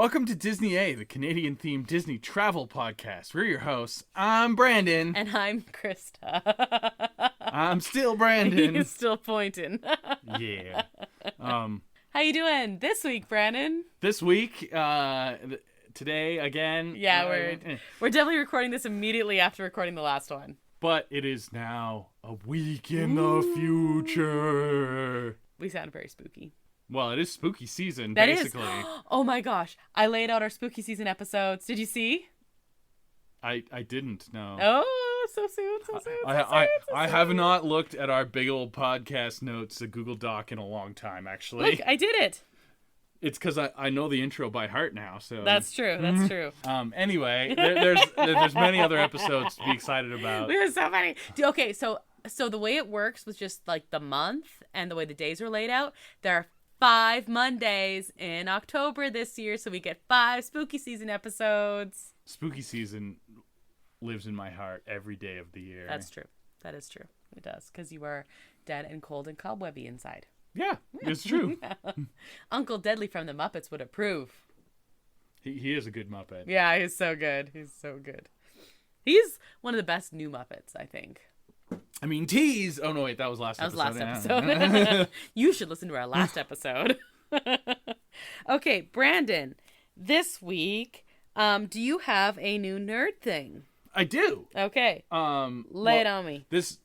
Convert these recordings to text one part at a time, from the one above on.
Welcome to Disney A, the Canadian-themed Disney travel podcast. We're your hosts. I'm Brandon. And I'm Krysta. I'm still Brandon. He's still pointing. Yeah. How you doing this week, Brandon? This week, today again. Yeah, we're definitely recording this immediately after recording the last one. But it is now a week in the future. We sound very spooky. Well, it is spooky season, That basically. is. Oh my gosh. I laid out our spooky season episodes. Did you see? I didn't, no. Oh, so soon. I have not looked at our big old podcast notes, a Google Doc, in a long time, actually. Look, I did it. It's because I know the intro by heart now, so... That's true. Anyway, there's many other episodes to be excited about. There's so many. Okay, so the way it works with just like the month and the way the days are laid out, there are 5 Mondays in October this year, so we get 5 spooky season episodes. Spooky season lives in my heart every day of the year. That's true. That is true. It does, because you are dead and cold and cobwebby inside. Yeah, it's true. Uncle Deadly from the Muppets would approve. He is a good Muppet. Yeah, he's so good. He's one of the best new Muppets, I think. I mean, tease. Oh, no, wait, that was last episode. That was last episode. You should listen to our last episode. Okay, Brandon, this week, do you have a new nerd thing? I do. Okay. Lay it on me. This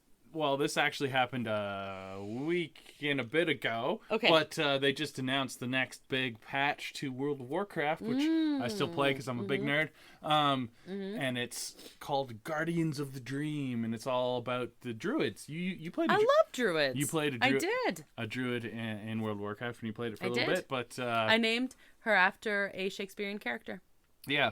actually happened a week and a bit ago. Okay. But they just announced the next big patch to World of Warcraft, which I still play because I'm a big nerd. And it's called Guardians of the Dream, and it's all about the druids. You played. I love druids. You played a druid. I did. A druid in World of Warcraft, and you played it for a little bit. But I named her after a Shakespearean character. Yeah.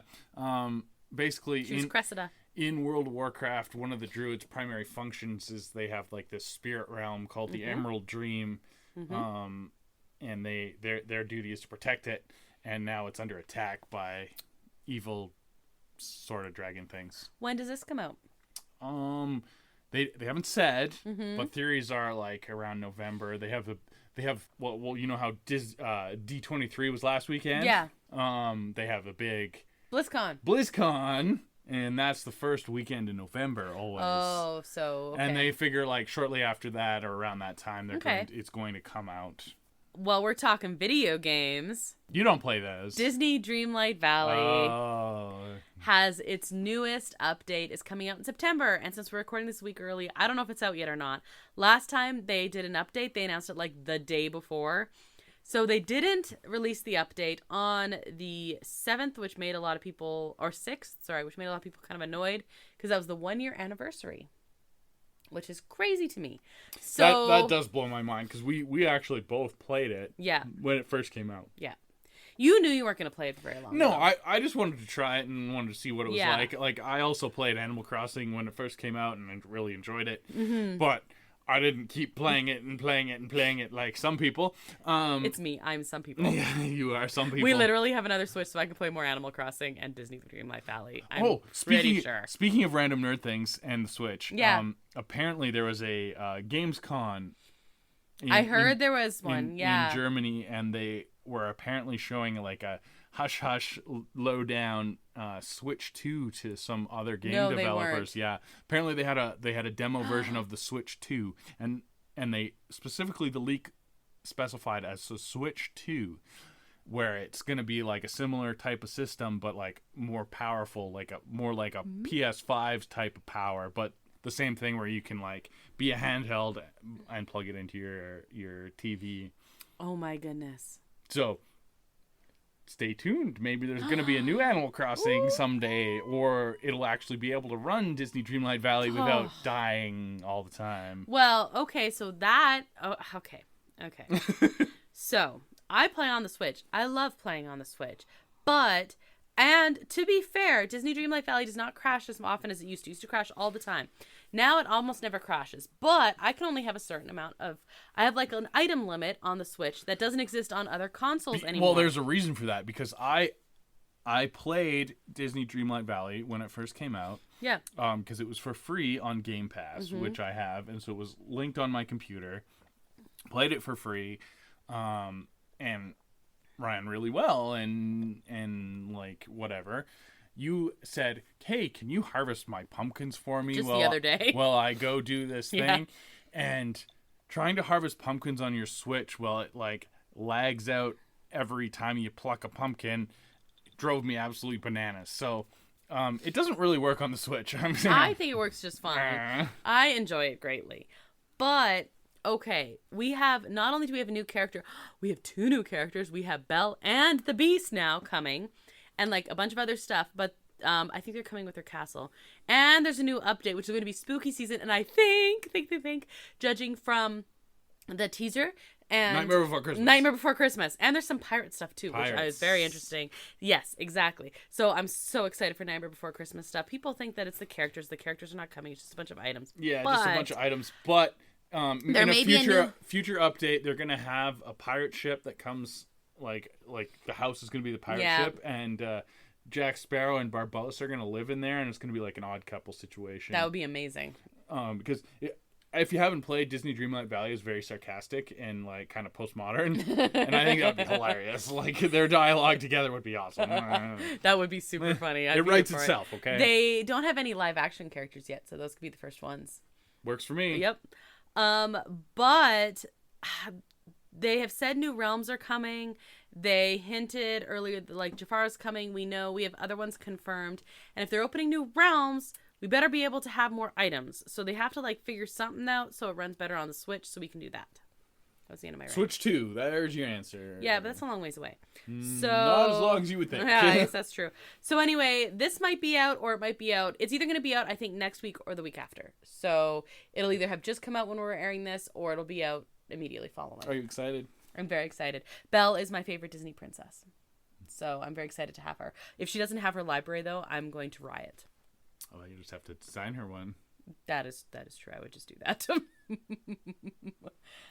Basically, she was Cressida. In World of Warcraft, one of the druids' primary functions is they have like this spirit realm called the Emerald Dream, and their duty is to protect it. And now it's under attack by evil sort of dragon things. When does this come out? They haven't said, but theories are like around November. They have well you know how D23 was last weekend. Yeah. They have a big BlizzCon. And that's the first weekend in November, always. Oh, so okay. And they figure, like, shortly after that or around that time, it's going to come out. Well, we're talking video games. You don't play those. Disney Dreamlight Valley has its newest update. Is coming out in September. And since we're recording this week early, I don't know if it's out yet or not. Last time they did an update, they announced it, like, the day before. So they didn't release the update on the 7th, which made a lot of people, or 6th, sorry, which made a lot of people kind of annoyed because that was the 1-year anniversary, which is crazy to me. So that does blow my mind because we actually both played it. Yeah. When it first came out. Yeah. You knew you weren't going to play it for very long. No, I just wanted to try it and wanted to see what it was like. Like, I also played Animal Crossing when it first came out and I really enjoyed it. But I didn't keep playing it like some people. It's me. I'm some people. Yeah, you are some people. We literally have another Switch so I can play more Animal Crossing and Disney Dreamlight Valley. I'm pretty sure. Speaking of random nerd things and the Switch, apparently there was a GamesCon. I heard there was one, in Germany, and they were apparently showing like a hush lowdown Switch 2 to some other game developers. Yeah, apparently they had a demo version of the Switch 2, and they specifically, the leak specified as the Switch 2, where it's gonna be like a similar type of system but like more powerful, like a PS5 type of power, but the same thing where you can like be a handheld and plug it into your TV. Oh my goodness. So stay tuned. Maybe there's going to be a new Animal Crossing someday, or it'll actually be able to run Disney Dreamlight Valley without dying all the time. Well, okay, so that... Oh, okay. So, I play on the Switch. I love playing on the Switch. But, and to be fair, Disney Dreamlight Valley does not crash as often as it used to. It used to crash all the time. Now it almost never crashes, but I can only have a certain amount of... I have like an item limit on the Switch that doesn't exist on other consoles anymore. Well, there's a reason for that, because I played Disney Dreamlight Valley when it first came out. Yeah. Because it was for free on Game Pass, which I have, and so it was linked on my computer. Played it for free, and ran really well and like whatever. You said, "Hey, can you harvest my pumpkins for me?" Just the other day. Well, I go do this thing, and trying to harvest pumpkins on your Switch, well, it like lags out every time you pluck a pumpkin. It drove me absolutely bananas. So, it doesn't really work on the Switch. I think it works just fine. I enjoy it greatly, but. Okay, not only do we have a new character, we have 2 new characters. We have Belle and the Beast now coming, and like a bunch of other stuff, but I think they're coming with their castle. And there's a new update, which is going to be spooky season, and I think, judging from the teaser, and Nightmare Before Christmas. And there's some pirate stuff too, which is very interesting. Yes, exactly. So I'm so excited for Nightmare Before Christmas stuff. People think that it's the characters. The characters are not coming. It's just a bunch of items. Yeah, just a bunch of items, but... in a future update, they're gonna have a pirate ship that comes like the house is gonna be the pirate ship, and Jack Sparrow and Barbossa are gonna live in there, and it's gonna be like an odd couple situation. That would be amazing. Because if you haven't played, Disney Dreamlight Valley is very sarcastic and like kind of postmodern, and I think that'd be hilarious. Like their dialogue together would be awesome. That would be super funny. It writes itself. Okay. They don't have any live action characters yet, so those could be the first ones. Works for me. Yep. But they have said new realms are coming. They hinted earlier that like Jafar's coming. We know we have other ones confirmed. And if they're opening new realms, we better be able to have more items. So they have to like figure something out so it runs better on the Switch so we can do that. That's the end of my rant. Switch 2. There's your answer. Yeah, but that's a long ways away. So not as long as you would think. Yeah, I guess that's true. So anyway, this might be out or it might be out. It's either going to be out, I think, next week or the week after. So it'll either have just come out when we're airing this or it'll be out immediately following. Are you excited? I'm very excited. Belle is my favorite Disney princess. So I'm very excited to have her. If she doesn't have her library, though, I'm going to riot. Oh, you just have to design her one. That is true. I would just do that.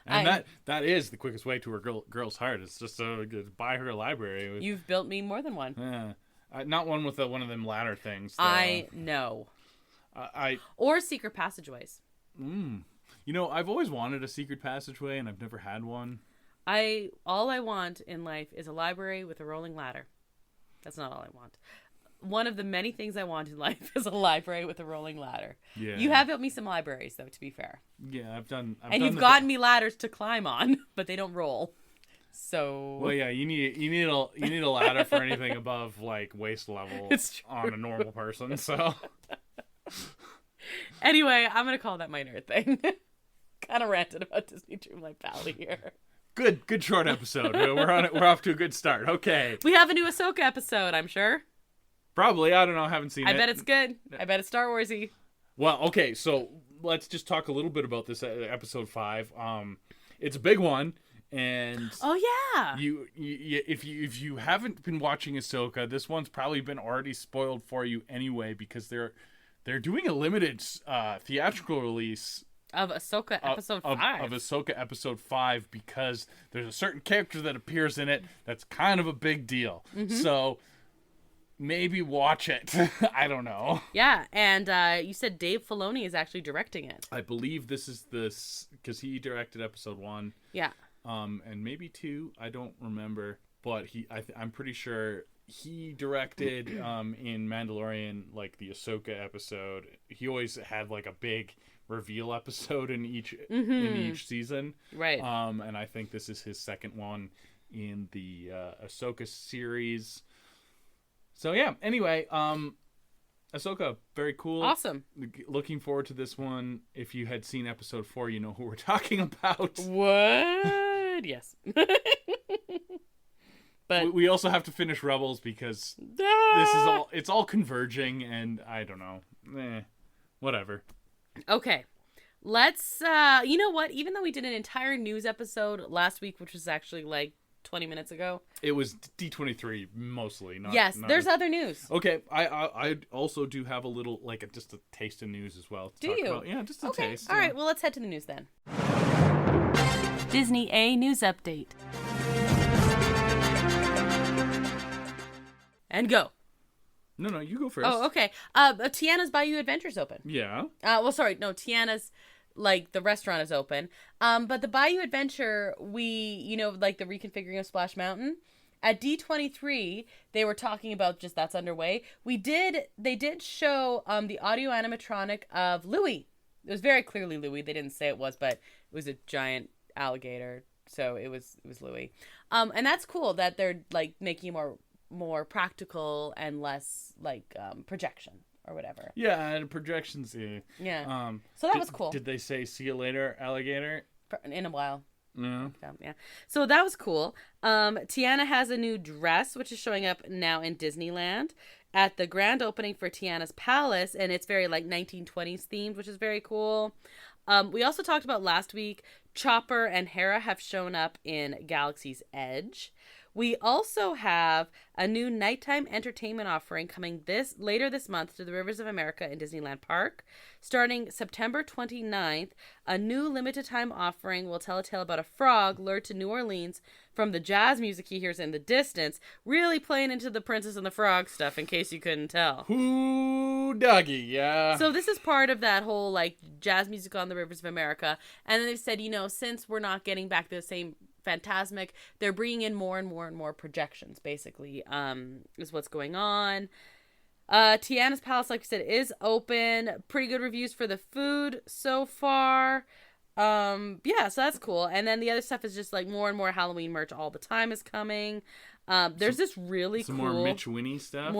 And that is the quickest way to her girl's heart. It's just to buy her a library. You've built me more than one. Yeah, not one with one of them ladder things. Though. I know. Or secret passageways. You know, I've always wanted a secret passageway, and I've never had one. All I want in life is a library with a rolling ladder. That's not all I want. One of the many things I want in life is a library with a rolling ladder. Yeah. You have built me some libraries, though, to be fair. Yeah, I've done you've gotten me ladders to climb on, but they don't roll. So. Well, yeah, you need a ladder for anything above like waist level on a normal person. So. Anyway, I'm gonna call that my nerd thing. Kind of ranted about Disney Dreamlight Valley here. Good short episode. We're on it. We're off to a good start. Okay. We have a new Ahsoka episode, I'm sure. Probably. I don't know. I haven't seen it. I bet it's good. I bet it's Star Wars-y. Well, okay. So let's just talk a little bit about this episode 5. It's a big one, and if you haven't been watching Ahsoka, this one's probably been already spoiled for you anyway because they're doing a limited theatrical release of Ahsoka episode 5. Of Ahsoka episode 5 because there's a certain character that appears in it that's kind of a big deal. Mm-hmm. So. Maybe watch it. I don't know. Yeah, and you said Dave Filoni is actually directing it. I believe this is because he directed episode 1. Yeah. And maybe 2. I don't remember, but I'm pretty sure he directed in Mandalorian like the Ahsoka episode. He always had like a big reveal episode in each season. Right. And I think this is his second one in the Ahsoka series. So yeah, anyway, Ahsoka, very cool. Awesome. Looking forward to this one. If you had seen episode 4, you know who we're talking about. What? Yes. But we also have to finish Rebels because it's all converging, and I don't know. Whatever. Okay. Let's, you know what? Even though we did an entire news episode last week, which was actually like 20 minutes ago. It was D23 mostly. There's other news. Okay, I also do have a little, like, just a taste of news as well. Do you? Yeah, just a taste. All right, well, let's head to the news then. Disney A News Update. And go. No, you go first. Oh, okay. Tiana's Bayou Adventure's open. Yeah. Tiana's, like, the restaurant is open. But the Bayou Adventure, like the reconfiguring of Splash Mountain, At D23, they were talking about just that's underway. They did show the audio animatronic of Louie. It was very clearly Louie. They didn't say it was, but it was a giant alligator, so it was Louie. And that's cool that they're like making it more practical and less like projection or whatever. Yeah, and projections. Yeah. So that was cool. Did they say "see you later, alligator"? In a while. No. Yeah. So that was cool. Tiana has a new dress, which is showing up now in Disneyland at the grand opening for Tiana's Palace, and it's very like 1920s themed, which is very cool. We also talked about last week, Chopper and Hera have shown up in Galaxy's Edge. We also have a new nighttime entertainment offering coming later this month to the Rivers of America in Disneyland Park. Starting September 29th, a new limited time offering will tell a tale about a frog lured to New Orleans from the jazz music he hears in the distance, really playing into the Princess and the Frog stuff, in case you couldn't tell. Ooh, doggy, yeah. So this is part of that whole, like, jazz music on the Rivers of America. And then they've said, since we're not getting back the same Fantasmic, they're bringing in more and more and more projections, basically, is what's going on. Tiana's Palace, like I said, is open. Pretty good reviews for the food so far. So that's cool. And then the other stuff is just like more and more Halloween merch all the time is coming. There's this really cool more Mitch Winnie stuff.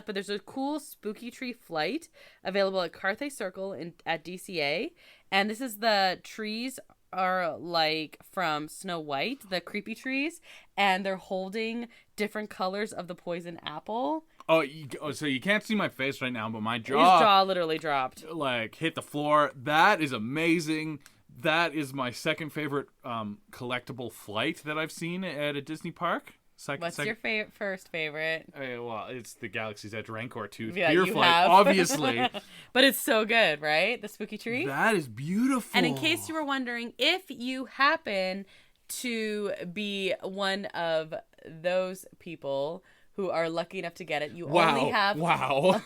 But there's a cool Spooky Tree flight available at Carthay Circle at DCA. And this is the trees are like from Snow White, the creepy trees, and they're holding different colors of the poison apple. So you can't see my face right now, but my His jaw literally dropped. Like, hit the floor. That is amazing. That is my second favorite collectible flight that I've seen at a Disney park. What's your first favorite? Well, it's the Galaxy's Edge Rancor Tooth beer flight, obviously. But it's so good, right? The Spooky Tree? That is beautiful. And in case you were wondering, if you happen to be one of those people who are lucky enough to get it, you only have... Wow.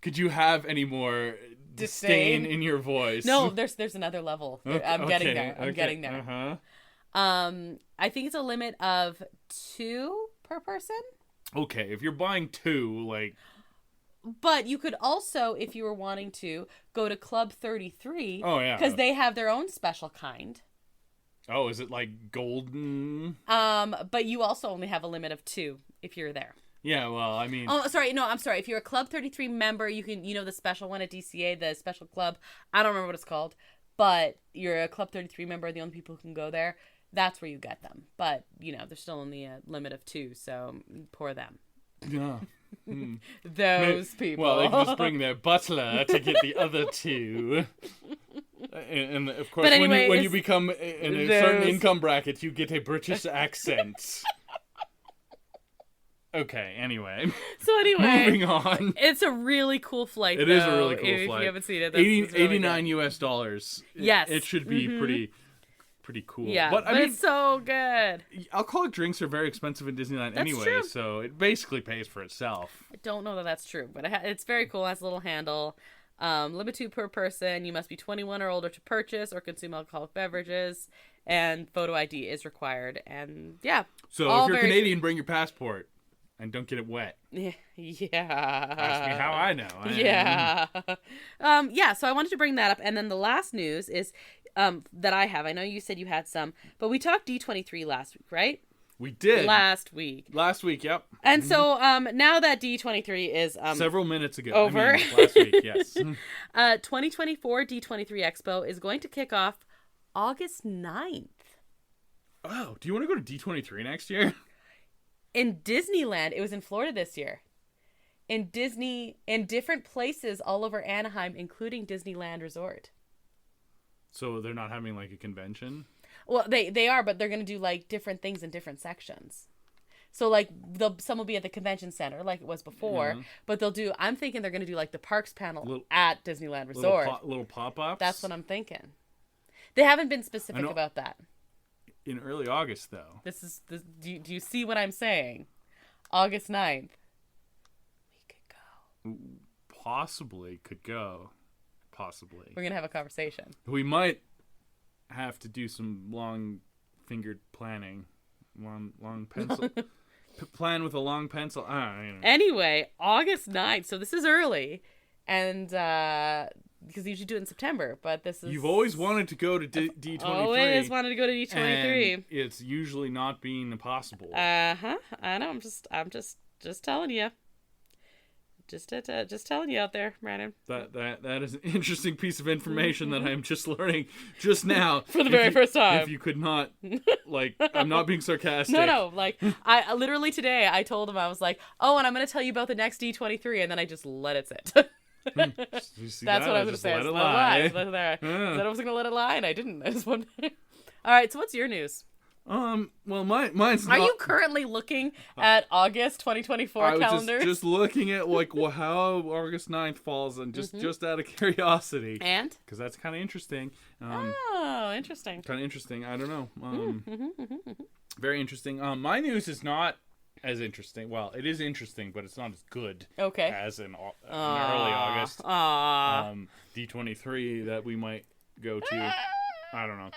Could you have any more disdain in your voice? No, there's another level. I'm getting there. I'm getting there. Uh-huh. I think it's a limit of 2 per person. Okay, if you're buying 2, like... But you could also, if you were wanting to, go to Club 33. Oh, yeah. Because they have their own special kind. Oh, is it like golden? But you also only have a limit of 2 if you're there. Yeah, well, I mean... Oh, sorry. No, I'm sorry. If you're a Club 33 member, you can, the special one at DCA, the special club. I don't remember what it's called. But you're a Club 33 member, the only people who can go there. That's where you get them. But, there's still only a limit of 2, so poor them. Yeah. Those people. Well, they can just bring their butler to get the other 2. And of course, anyway, when you become in a certain income bracket, you get a British accent. Okay, anyway. So anyway. Moving on. It's a really cool flight, It is a really cool flight. If you haven't seen it. $89 US. Yes. It should be pretty cool. Yeah, but I mean, it's so good. Alcoholic drinks are very expensive in Disneyland anyway, true. So it basically pays for itself. I don't know that that's true, but it's very cool. It has a little handle. Limit 2 per person. You must be 21 or older to purchase or consume alcoholic beverages, and photo ID is required. And yeah. So if you're Canadian, bring your passport. And don't get it wet. Yeah. Ask me how I know. So I wanted to bring that up. And then the last news is that I have. I know you said you had some, but we talked D23 last week, right? We did. Last week, yep. And so now that D23 is several minutes ago. Over. Last week, yes. 2024 D23 Expo is going to kick off August 9th. Oh, do you want to go to D23 next year? In Disneyland. It was in Florida this year. In different places all over Anaheim, including Disneyland Resort. So they're not having like a convention? Well, they are, but they're going to do like different things in different sections. So like some will be at the convention center like it was before, but I'm thinking they're going to do like the parks panel at Disneyland Resort. Little pop-ups? That's what I'm thinking. They haven't been specific about that. In early August, though. Do you see what I'm saying? August 9th. We could go. Possibly could go. Possibly. We're going to have a conversation. We might have to do some long-fingered planning. Long pencil. plan with a long pencil. Anyway, August 9th. So this is early. And because they usually do it in September, but this is... You've always wanted to go to D23. Always wanted to go to D23. And it's usually not being possible. I know. I'm just telling you. Just telling you out there, Brandon. That is an interesting piece of information that I'm just learning just now. For the very first time. If you could not, I'm not being sarcastic. No, I literally today, I told him, I was like, oh, and I'm going to tell you about the next D23, and then I just let it sit. That's what I was going to say. Let it lie. I said I was going to let it lie, and I didn't. I just wanted... All right, so what's your news? Well, mine's not... Are you currently looking at August 2024 calendars? I was just looking at how August 9th falls, and just out of curiosity. And? Because that's kind of interesting. Interesting. Kind of interesting. I don't know. Very interesting. My news is not as interesting. Well, it is interesting, but it's not as good. Okay. As in early August. D23 that we might go to. I don't know.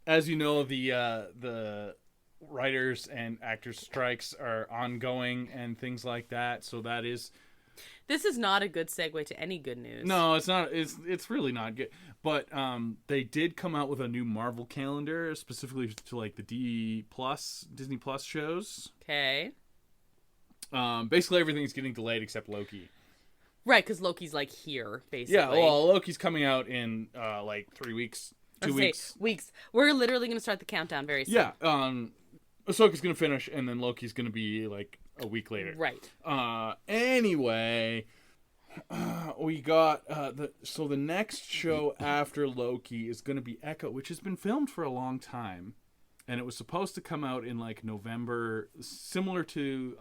As you know, the writers and actors strikes are ongoing and things like that. So that is... This is not a good segue to any good news. No, it's not. It's really not good. But they did come out with a new Marvel calendar, specifically to like the Disney Plus shows. Okay. Basically, everything's getting delayed except Loki. Right, because Loki's like here, basically. Yeah, well, Loki's coming out in 3 weeks. 2 weeks. We're literally going to start the countdown very soon. Yeah. Ahsoka's going to finish, and then Loki's going to be like a week later. Right. Anyway, we got the next show after Loki is going to be Echo, which has been filmed for a long time, and it was supposed to come out in like November, similar to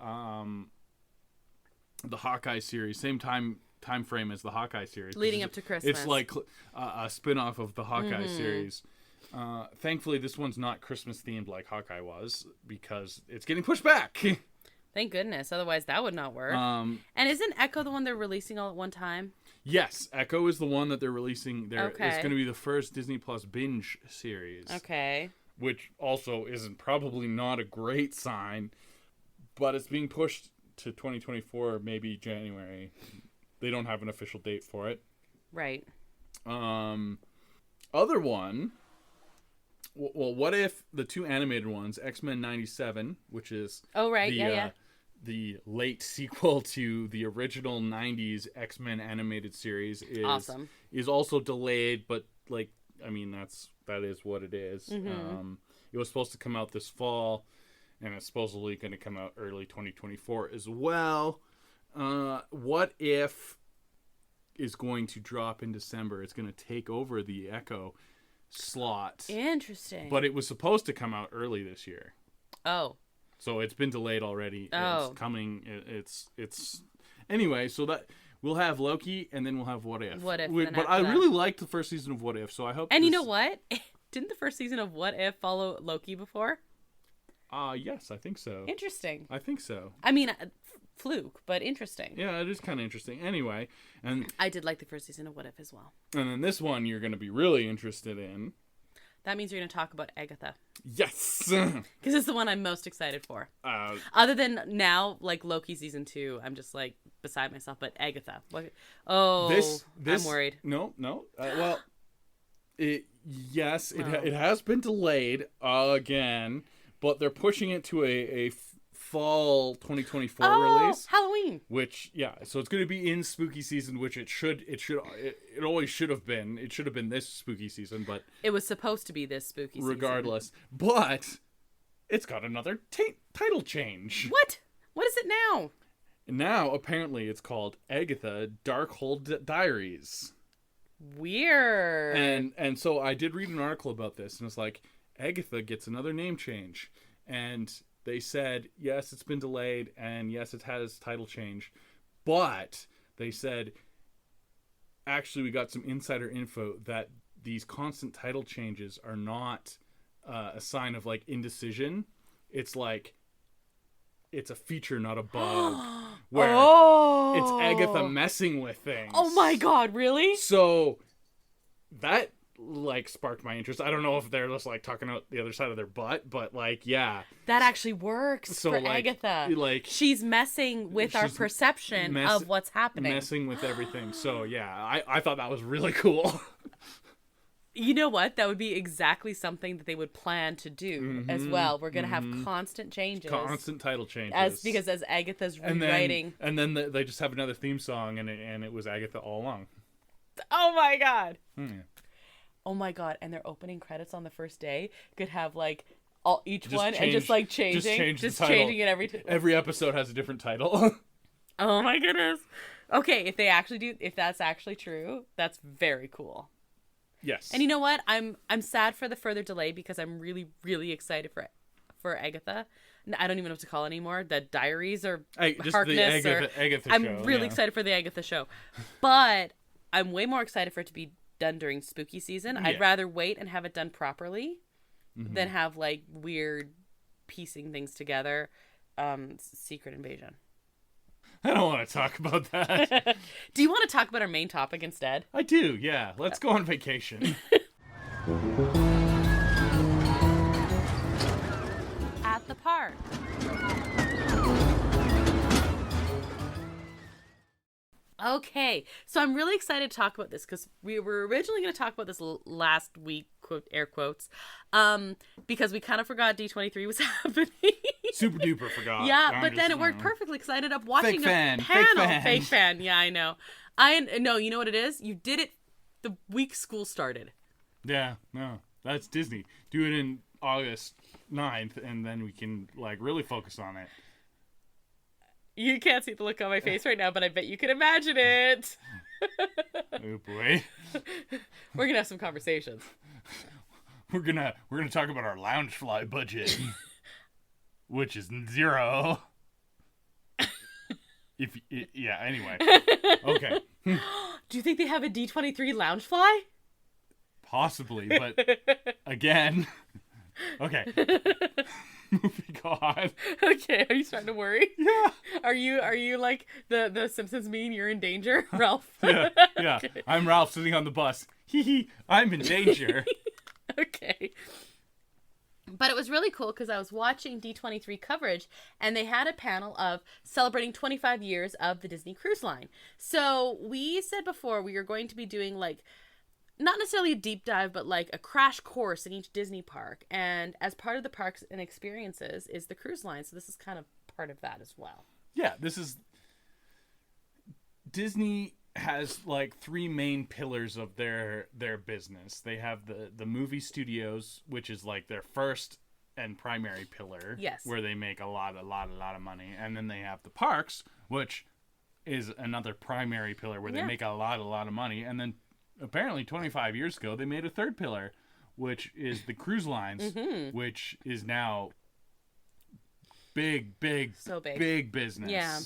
the Hawkeye series, same time frame as the Hawkeye series. Leading up to Christmas. It's like a spin-off of the Hawkeye series. Thankfully, this one's not Christmas themed like Hawkeye was, because it's getting pushed back. Thank goodness. Otherwise, that would not work. And isn't Echo the one they're releasing all at one time? Yes, Echo is the one that they're releasing. Okay. It's going to be the first Disney Plus binge series. Okay. Which also isn't probably not a great sign, but it's being pushed to 2024, maybe January. They don't have an official date for it. Right. Other one. Well, what if the two animated ones, X-Men 97, which is the late sequel to the original 90s X-Men animated series, is also delayed, but that is what it is. Mm-hmm. It was supposed to come out this fall, and it's supposedly going to come out early 2024 as well. What If is going to drop in December. It's going to take over the Echo slot. Interesting. But it was supposed to come out early this year. Oh. So it's been delayed already. Oh. It's coming. It's anyway, so that we'll have Loki, and then we'll have What If. But I really liked the first season of What If, so I hope... And you know what? Didn't the first season of What If follow Loki before? Yes, I think so. Interesting. I think so. I mean, fluke, but interesting. Yeah, it is kind of interesting. Anyway, and I did like the first season of What If as well. And then this one you're going to be really interested in. That means you're going to talk about Agatha. Yes! Because it's the one I'm most excited for. Other than now, like Loki season 2, I'm just like beside myself. But Agatha. What? Oh, I'm worried. No. It has been delayed again, but they're pushing it to a fall 2024 release. Halloween. Which, so it's going to be in spooky season, which it always should have been. It should have been this spooky season, but it was supposed to be this spooky season. Regardless, but it's got another title change. What? What is it now? Now, apparently, it's called Agatha Darkhold Diaries. Weird. And so I did read an article about this, and it's like, Agatha gets another name change. And they said, yes, it's been delayed, and yes, it has title change. But they said, actually, we got some insider info that these constant title changes are not a sign of, like, indecision. It's like, it's a feature, not a bug. Where it's Agatha messing with things. Oh my god, really? So that like sparked my interest. I don't know if they're just like talking out the other side of their butt, but like, yeah, that actually works for like, Agatha. Like, she's messing with our perception of what's happening, messing with everything. So yeah, I thought that was really cool. You know what? That would be exactly something that they would plan to do as well. We're going to have constant changes. Constant title changes. Because as Agatha's rewriting. And then they just have another theme song, and it was Agatha all along. Oh my god. Yeah. Oh my god. And their opening credits on the first day could have like each one and just changing. Just changing it every episode has a different title. Oh my goodness. Okay, if that's actually true, that's very cool. Yes. And you know what? I'm sad for the further delay because I'm really, really excited for Agatha. I don't even know what to call it anymore. The Diaries or Harkness. Agatha I'm show, really excited for the Agatha show. But I'm way more excited for it to be done during spooky season. I'd rather wait and have it done properly than have like weird piecing things together. Secret Invasion. I don't want to talk about that. Do you want to talk about our main topic instead? I do, yeah. Let's go on vacation. At the park. Okay, so I'm really excited to talk about this because we were originally going to talk about this last week, quote, air quotes, because we kind of forgot D23 was happening. Super duper forgot. Yeah, but then it worked perfectly because I ended up watching panel. Fake fan. Yeah, I know. No, you know what it is? You did it the week school started. Yeah, no, that's Disney. Do it in August 9th, and then we can like really focus on it. You can't see the look on my face right now, but I bet you can imagine it. Oh boy. We're gonna have some conversations. We're gonna talk about our Loungefly budget, which is 0. Anyway. Okay. Do you think they have a D23 Loungefly? Possibly, but again. Okay. Moving on. Okay, are you starting to worry? Yeah. Are you like the Simpsons meme, you're in danger, Ralph? Yeah. Okay. I'm Ralph sitting on the bus. Hee, I'm in danger. Okay. But it was really cool because I was watching D23 coverage and they had a panel of celebrating 25 years of the Disney Cruise Line. So we said before we were going to be doing like not necessarily a deep dive, but like a crash course in each Disney park. And as part of the parks and experiences is the cruise line. So this is kind of part of that as well. Yeah, Disney has like 3 main pillars of their business. They have the movie studios, which is like their first and primary pillar. Yes. Where they make a lot of money. And then they have the parks, which is another primary pillar where they make a lot of money. And then apparently 25 years ago they made a third pillar, which is the cruise lines, which is now big business. Yeah.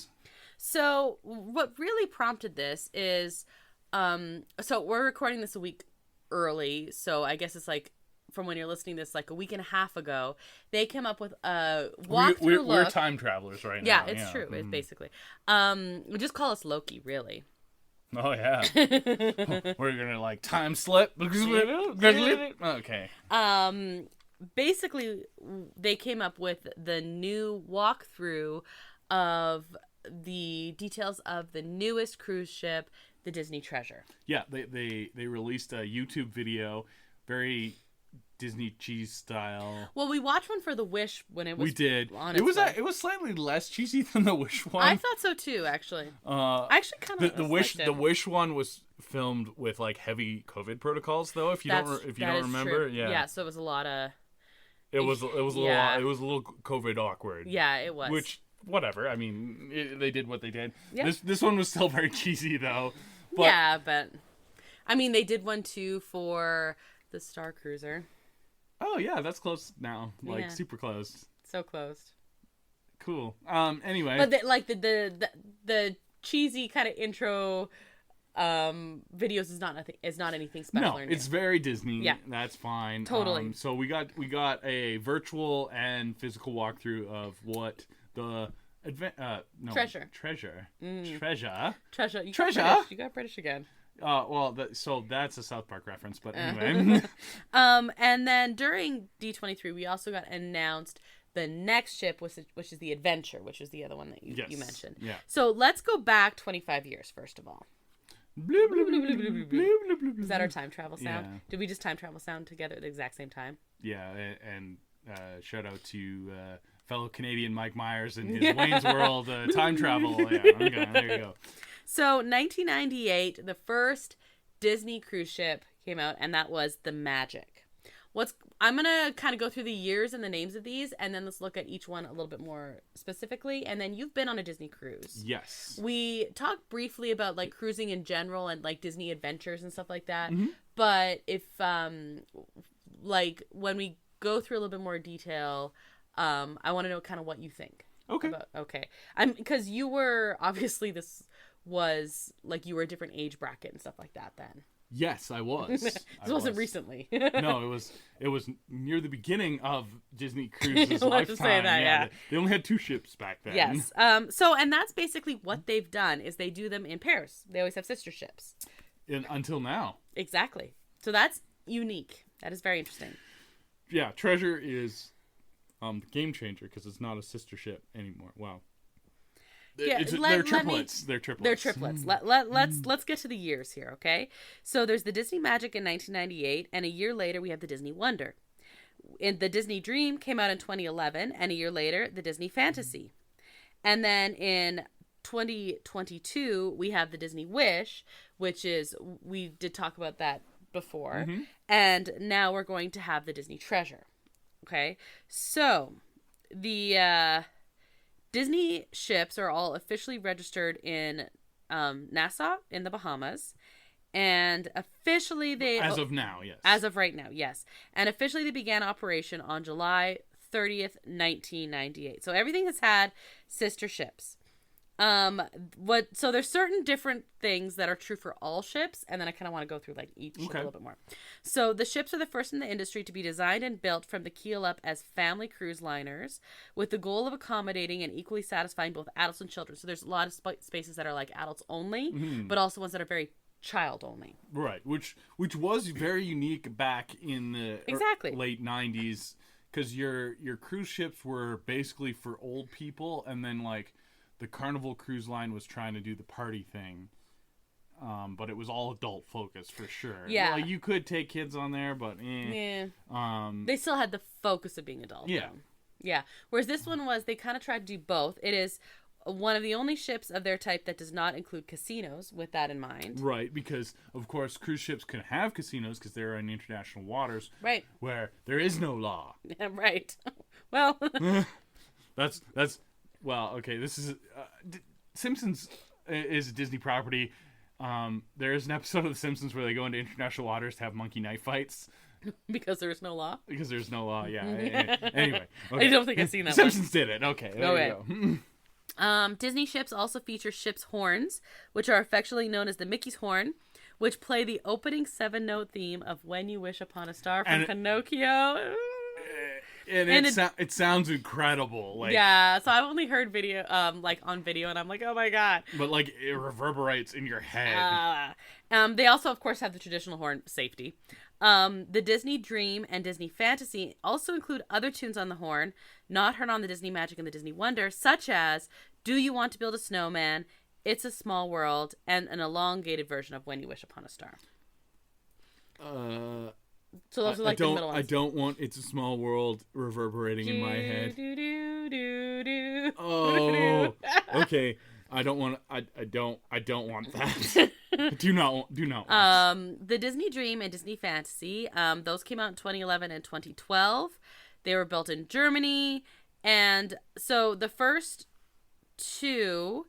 So what really prompted this is so we're recording this a week early, so I guess it's like from when you're listening to this like a week and a half ago, they came up with a walkthrough look. We're time travelers right now. Yeah, it's true. It's basically just call us Loki, really. Oh yeah. We're gonna like time slip. Okay. Basically they came up with the new walkthrough of the details of the newest cruise ship, the Disney Treasure. Yeah, they released a YouTube video, very Disney cheese style. Well, we watched one for the Wish when it was. We did. Honestly. It was slightly less cheesy than the Wish one. I thought so too, actually. I actually kind of the Wish one was filmed with like heavy COVID protocols, though. If you don't remember, true. Yeah. So it was a lot of. It was a little COVID awkward. Yeah, it was. Which whatever. I mean, they did what they did. Yeah. This one was still very cheesy though. But, yeah, but I mean, they did one too for the Star Cruiser. Oh yeah, that's close now. Like super close. So closed. Cool. Anyway. But the cheesy kind of intro videos is not anything special. No, it's very Disney. Yeah. That's fine. Totally. So we got a virtual and physical walkthrough of what the treasure. Treasure. You Treasure. got British again. So that's a South Park reference, but anyway. And then during D23, we also got announced the next ship, which is the Adventure, which is the other one that you mentioned. Yeah. So let's go back 25 years, first of all. Is that our time travel sound? Yeah. Did we just time travel sound together at the exact same time? Yeah, and shout out to fellow Canadian Mike Myers and his Wayne's World time travel. Yeah, okay, there you go. So 1998, the first Disney cruise ship came out, and that was the Magic. I'm going to kind of go through the years and the names of these, and then let's look at each one a little bit more specifically. And then you've been on a Disney cruise. Yes. We talked briefly about like cruising in general and like Disney adventures and stuff like that. Mm-hmm. But if like when we go through a little bit more detail, I want to know kind of what you think. Okay. Because you were obviously this was like you were a different age bracket and stuff like that then. Yes, I was. This wasn't recently. No, it was near the beginning of Disney Cruise's lifetime. To say that, yeah. They only had 2 ships back then. Yes. So, and that's basically what they've done is they do them in pairs. They always have sister ships. Until now. Exactly. So that's unique. That is very interesting. Yeah, Treasure is the game changer because it's not a sister ship anymore. Wow. Yeah, they're triplets. They're triplets. Let's get to the years here, okay? So there's the Disney Magic in 1998, and a year later we have the Disney Wonder. The Disney Dream came out in 2011, and a year later the Disney Fantasy. And then in 2022 we have the Disney Wish, which is we did talk about that before, and now we're going to have the Disney Treasure. Okay, so the Disney ships are all officially registered in Nassau in the Bahamas. And officially As of now, yes. As of right now, yes. And officially they began operation on July 30th, 1998. So everything has had sister ships. So there's certain different things that are true for all ships, and then I kind of want to go through like each ship a little bit more. So the ships are the first in the industry to be designed and built from the keel up as family cruise liners, with the goal of accommodating and equally satisfying both adults and children. So there's a lot of spaces that are like adults only, but also ones that are very child only. Right, which was very unique back in the late 90s, because your cruise ships were basically for old people, and then like the Carnival Cruise Line was trying to do the party thing, but it was all adult focused for sure. Yeah, like, you could take kids on there, but they still had the focus of being adult. Yeah, yeah. Whereas this one was they kind of tried to do both. It is one of the only ships of their type that does not include casinos, with that in mind. Right, because of course cruise ships can have casinos because they're in international waters. Right, where there is no law. Right. Well, that's. Well, okay, this is... Simpsons is a Disney property. There is an episode of The Simpsons where they go into international waters to have monkey knife fights. Because there's no law? Because there's no law, yeah. Anyway. Okay. I don't think I've seen that Simpsons did it. Okay, there you go. Disney ships also feature ship's horns, which are affectionately known as the Mickey's horn, which play the opening 7-note theme of When You Wish Upon a Star from Pinocchio. And it sounds incredible. Like, yeah, so I've only heard video, on video, and I'm like, oh my god. But like it reverberates in your head. They also, of course, have the traditional horn safety. The Disney Dream and Disney Fantasy also include other tunes on the horn, not heard on the Disney Magic and the Disney Wonder, such as "Do You Want to Build a Snowman?" "It's a Small World," and an elongated version of "When You Wish Upon a Star." So those are like the middle ones. I don't want "It's a Small World" reverberating in my head. Oh, okay. I don't want. I don't want that. Do not want. The Disney Dream and Disney Fantasy. Those came out in 2011 and 2012. They were built in Germany, and so the first two.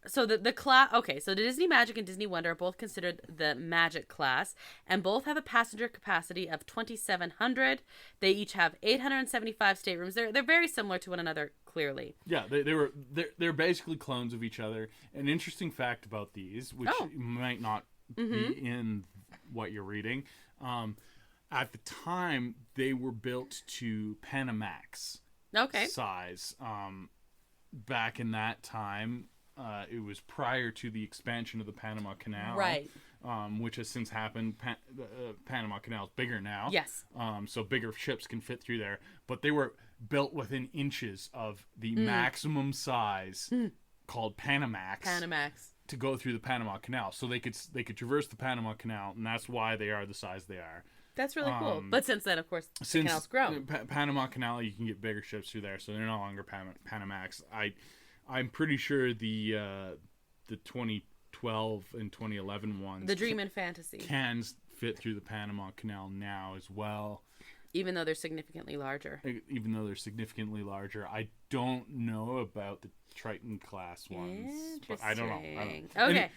So the class, okay, so the Disney Magic and Disney Wonder are both considered the Magic class, and both have a passenger capacity of 2,700. They each have 875 staterooms. They're very similar to one another, clearly. Yeah, they're basically clones of each other. An interesting fact about these, which might not be in what you're reading, at the time they were built to Panamax size. Back in that time. it was prior to the expansion of the Panama Canal, right? Which has since happened. The Panama Canal is bigger now. Yes. So bigger ships can fit through there, but they were built within inches of the maximum size called Panamax. Panamax. To go through the Panama Canal, so they could traverse the Panama Canal, and that's why they are the size they are. That's really cool. But since then, of course, the canal's grown. Panama Canal, you can get bigger ships through there, so they're no longer Panamax. I'm pretty sure the 2012 and 2011 ones, the Dream and Fantasy, can fit through the Panama Canal now as well. Even though they're significantly larger. I don't know about the Triton class ones, but I don't know. Okay.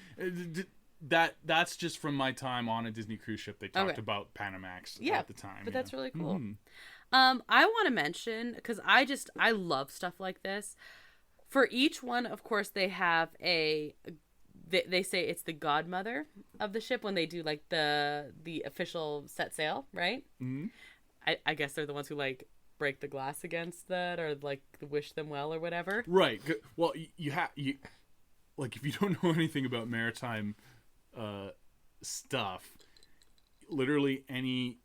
That's just from my time on a Disney cruise ship. They talked about Panamax at the time. But that's really cool. I want to mention, because I love stuff like this. For each one, of course, they have they say it's the godmother of the ship when they do like the official set sail, right? Mm-hmm. I guess they're the ones who like break the glass against that, or like wish them well or whatever. Right. Well, you like, if you don't know anything about maritime stuff, literally any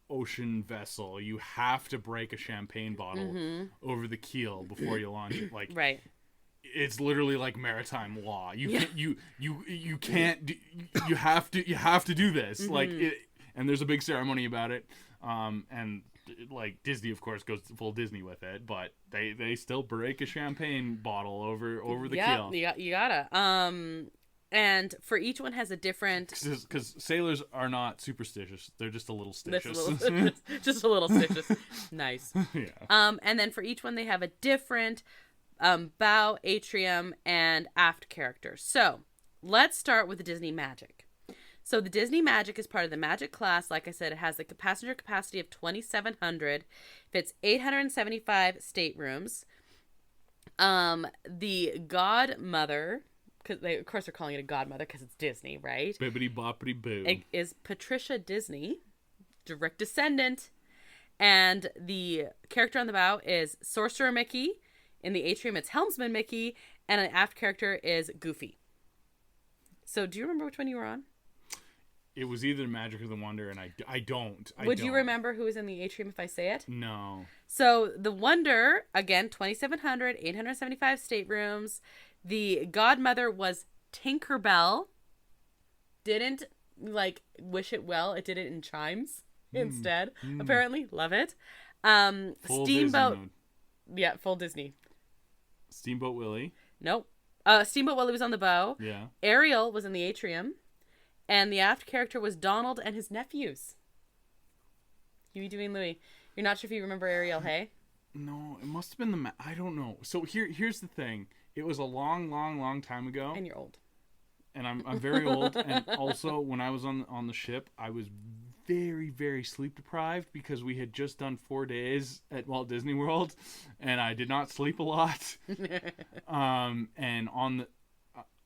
ocean vessel, you have to break a champagne bottle over the keel before you launch it. Like, right. It's literally like maritime law. You can't you have to do this. Like it, and there's a big ceremony about it. And like Disney, of course, goes full Disney with it, but they still break a champagne bottle over the keel. You gotta. And for each one has a different... Because sailors are not superstitious. They're just a little stitious. Just a little stitious. Nice. Yeah. And then for each one, they have a different bow, atrium, and aft character. So let's start with the Disney Magic. So the Disney Magic is part of the Magic class. Like I said, it has a passenger capacity of 2,700. Fits 875 staterooms. The Godmother... because they, of course, they're calling it a godmother because it's Disney, right? Bibbidi boppity boo. It is Patricia Disney, direct descendant, and the character on the bow is Sorcerer Mickey. In the atrium, it's Helmsman Mickey, and an aft character is Goofy. So, do you remember which one you were on? It was either Magic or the Wonder, and I don't. Would you remember who was in the atrium if I say it? No. So, the Wonder, again, 2,700, 875 staterooms. The godmother was Tinkerbell. Didn't, like, wish it well. It did it in chimes instead, apparently. Love it. Full Steamboat. Disney mode. Yeah, full Disney. Steamboat Willie. Nope. Steamboat Willie was on the bow. Yeah. Ariel was in the atrium. And the aft character was Donald and his nephews. Huey, Dewey, and Louie. You're not sure if you remember Ariel, hey? No, it must have been I don't know. So here's the thing. It was a long time ago. And you're old. And I'm very old. And also, when I was on the ship, I was very, very sleep deprived because we had just done 4 days at Walt Disney World, and I did not sleep a lot. And on the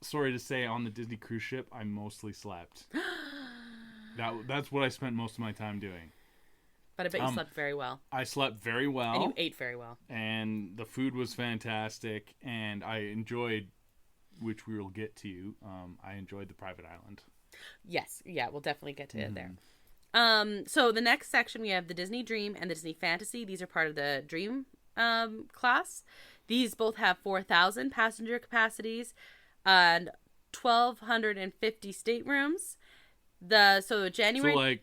sorry to say, on the Disney cruise ship, I mostly slept. That's what I spent most of my time doing. But I bet you slept very well. I slept very well. And you ate very well. And the food was fantastic. And I enjoyed, which we will get to, I enjoyed the private island. Yes. Yeah, we'll definitely get to it there. So the next section, we have the Disney Dream and the Disney Fantasy. These are part of the Dream class. These both have 4,000 passenger capacities and 1,250 staterooms. So January... So like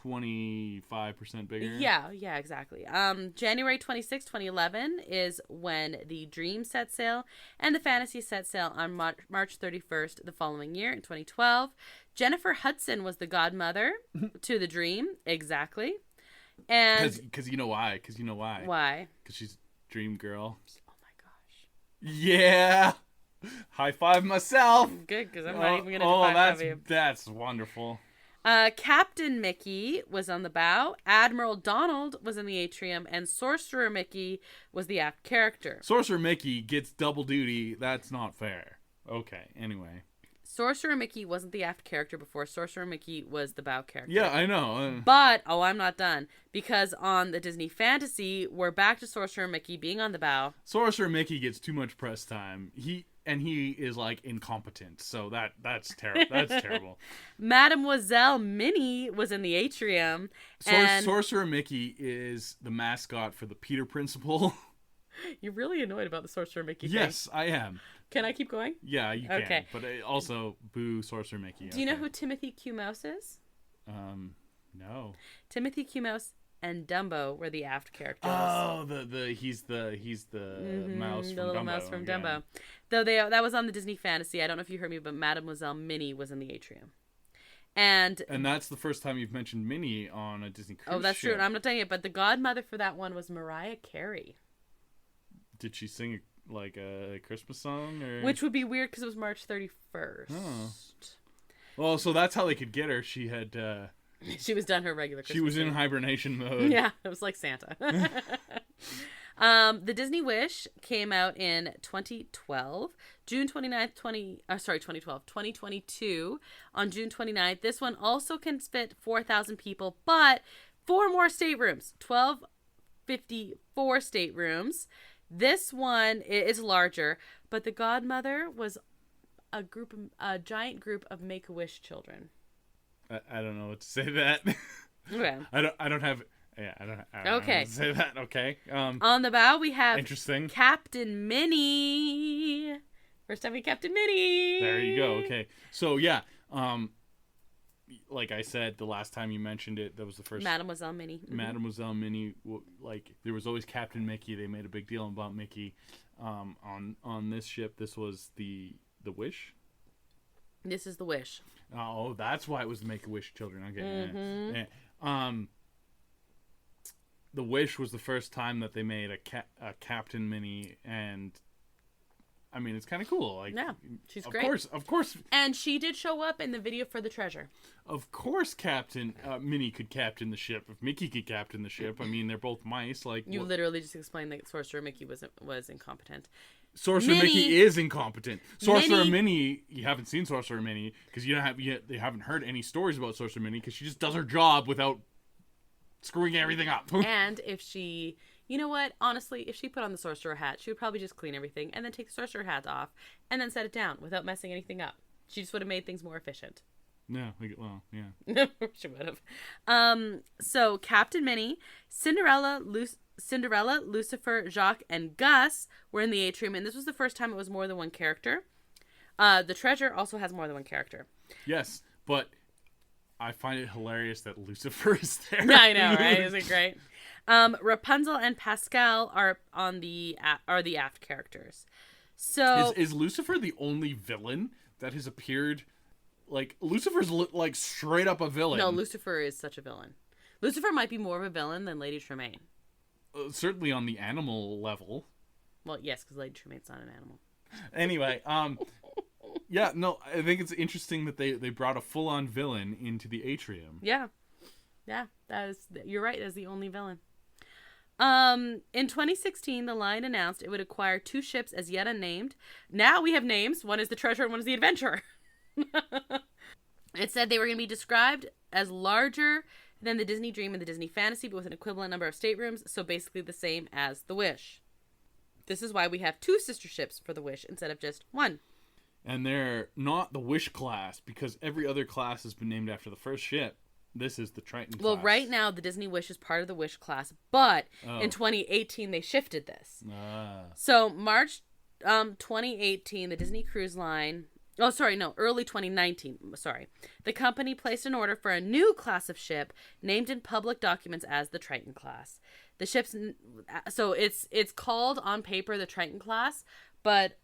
25% bigger? Yeah, exactly. January 26, 2011 is when the Dream set sail, and the Fantasy set sail on March 31st the following year in 2012. Jennifer Hudson was the godmother to the Dream, exactly. And because you know why? Why? Because she's Dream Girl. Oh my gosh. Yeah. High five myself. Good, because I'm not even going to high five you. That's wonderful. Captain Mickey was on the bow. Admiral Donald was in the atrium, and Sorcerer Mickey was the aft character. Sorcerer Mickey gets double duty. That's not fair. Okay, anyway. Sorcerer Mickey wasn't the aft character before. Sorcerer Mickey was the bow character. Yeah, I know. But, I'm not done. Because on the Disney Fantasy, we're back to Sorcerer Mickey being on the bow. Sorcerer Mickey gets too much press time. and he is like incompetent. So that's terrible. That's terrible. Mademoiselle Minnie was in the atrium. Sorcerer Mickey is the mascot for the Peter Principle. You're really annoyed about the Sorcerer Mickey thing. Yes, I am. Can I keep going? Yeah, you can. Okay. But also, boo Sorcerer Mickey. Do you know who Timothy Q. Mouse is? No. Timothy Q. Mouse and Dumbo were the aft characters. Oh, he's the mouse from the little Dumbo. mouse from yeah. Dumbo. Though that was on the Disney Fantasy. I don't know if you heard me, but Mademoiselle Minnie was in the atrium. And that's the first time you've mentioned Minnie on a Disney cruise Oh, that's ship. true. And I'm not telling you, but the godmother for that one was Mariah Carey. Did she sing a Christmas song? Or... Which would be weird because it was March 31st. Oh. Well, so that's how they could get her. She had... She was done her regular Christmas. She was in hibernation mode. Yeah, it was like Santa. The Disney Wish came out in 2012. June 29th, 2022. On June 29th. This one also can fit 4,000 people, but 4 more staterooms. 1,254 staterooms. This one is larger, but the godmother was a giant group of Make-A-Wish children. I don't know what to say to that. Okay. I don't have. Yeah, I don't know what to say that. Okay. On the bow we have interesting. Captain Minnie. First time we Captain Minnie. There you go. Okay. So yeah. Like I said, the last time you mentioned it, that was the first. Mademoiselle Minnie. Mm-hmm. Mademoiselle Minnie. Like there was always Captain Mickey. They made a big deal about Mickey. On this ship, this was the Wish. This is the Wish. Oh, that's why it was the Make-A-Wish children. Okay. Mm-hmm. Yeah. The Wish was the first time that they made a Captain Minnie, and I mean, it's kind of cool. Like, yeah, she's great. Of course. And she did show up in the video for the treasure. Of course, Captain Minnie could captain the ship. If Mickey could captain the ship, I mean, they're both mice. Like you literally just explained that Sorcerer Mickey was incompetent. Sorcerer Mickey is incompetent. Sorcerer Minnie, you haven't seen Sorcerer Minnie because you haven't heard any stories about Sorcerer Minnie because she just does her job without screwing everything up. And if she, you know what, honestly, if she put on the sorcerer hat, she would probably just clean everything and then take the sorcerer hat off and then set it down without messing anything up. She just would have made things more efficient. Yeah, well, yeah. She would have. So Captain Minnie, Cinderella, Lucifer, Jacques, and Gus were in the atrium, and this was the first time it was more than one character. The treasure also has more than one character. Yes, but I find it hilarious that Lucifer is there. I know, right? Isn't it great? Rapunzel and Pascal are the aft characters. So is Lucifer the only villain that has appeared? Like Lucifer's like straight up a villain. No, Lucifer is such a villain. Lucifer might be more of a villain than Lady Tremaine. Certainly on the animal level. Well, yes, because Lady Tremaine's not an animal. Anyway, yeah, no, I think it's interesting that they brought a full-on villain into the atrium. Yeah, you're right. That's the only villain. In 2016, the line announced it would acquire 2 ships as yet unnamed. Now we have names. One is the Treasure and one is the Adventurer. It said they were going to be described as larger than the Disney Dream and the Disney Fantasy, but with an equivalent number of staterooms, so basically the same as the Wish. This is why we have 2 sister ships for the Wish instead of just 1. And they're not the Wish class, because every other class has been named after the first ship. This is the Triton class. Well, right now, the Disney Wish is part of the Wish class, but in 2018, they shifted this. So, March 2018, the Disney Cruise Line... early 2019, the company placed an order for a new class of ship named in public documents as the Triton class. The ship's... So, it's called on paper the Triton class, but...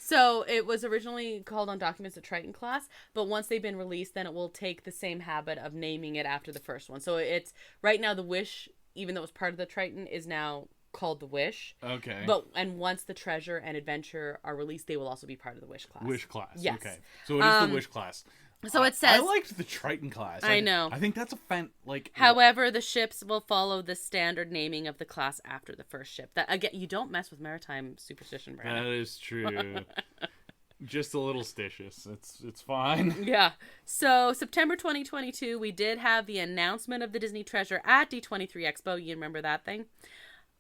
So it was originally called on documents the Triton class, but once they've been released, then it will take the same habit of naming it after the first one. So it's right now the Wish, even though it was part of the Triton, is now called the Wish. Okay. And once the Treasure and Adventure are released, they will also be part of the Wish class. Wish class. Yes. Okay. So it is the Wish class. So it says... I liked the Triton class. I know. I think that's a However, the ships will follow the standard naming of the class after the first ship. That again, you don't mess with maritime superstition, Brandon. That is true. Just a little stitious. It's fine. Yeah. So September 2022, we did have the announcement of the Disney Treasure at D23 Expo. You remember that thing?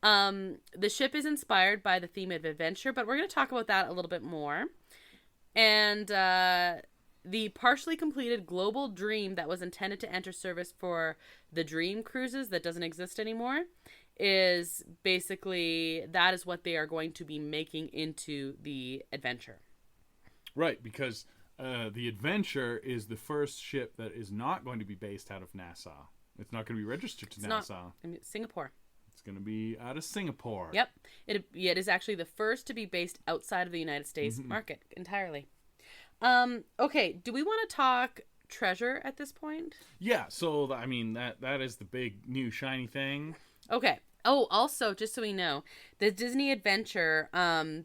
The ship is inspired by the theme of adventure, but we're going to talk about that a little bit more. And the partially completed global dream that was intended to enter service for the Dream cruises that doesn't exist anymore is basically, that is what they are going to be making into the Adventure. Right, because the Adventure is the first ship that is not going to be based out of Nassau. It's not going to be registered to Nassau. Singapore. It's going to be out of Singapore. Yep. It is actually the first to be based outside of the United States market entirely. Okay, do we want to talk Treasure at this point? Yeah, so, I mean, that is the big new shiny thing. Okay. Oh, also, just so we know, the Disney Adventure,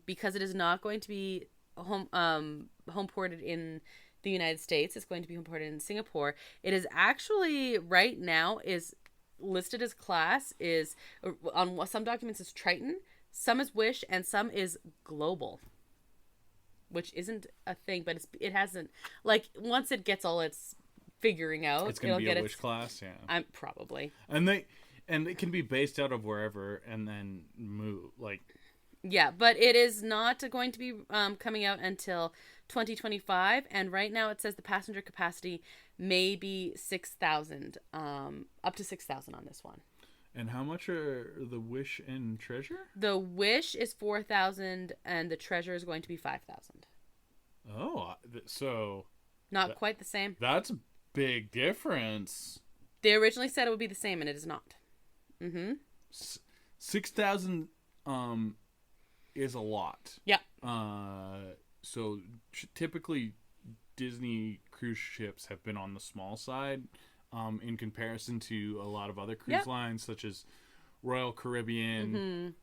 because it is not going to be home ported in the United States, it's going to be home ported in Singapore. It is actually, right now, is listed as class, is, on some documents is Triton, some is Wish, and some is Global. Which isn't a thing, but it hasn't, like, once it gets all its figuring out, it's gonna be a Wish class, yeah. I'm probably. And it can be based out of wherever and then move, like. Yeah, but it is not going to be coming out until 2025, and right now it says the passenger capacity may be 6,000, up to 6,000 on this one. And how much are the Wish and Treasure? The Wish is 4,000, and the Treasure is going to be 5,000. Oh, so not quite the same. That's a big difference. They originally said it would be the same, and it is not. 6,000 is a lot. Yeah. So typically Disney cruise ships have been on the small side. In comparison to a lot of other cruise lines, such as Royal Caribbean,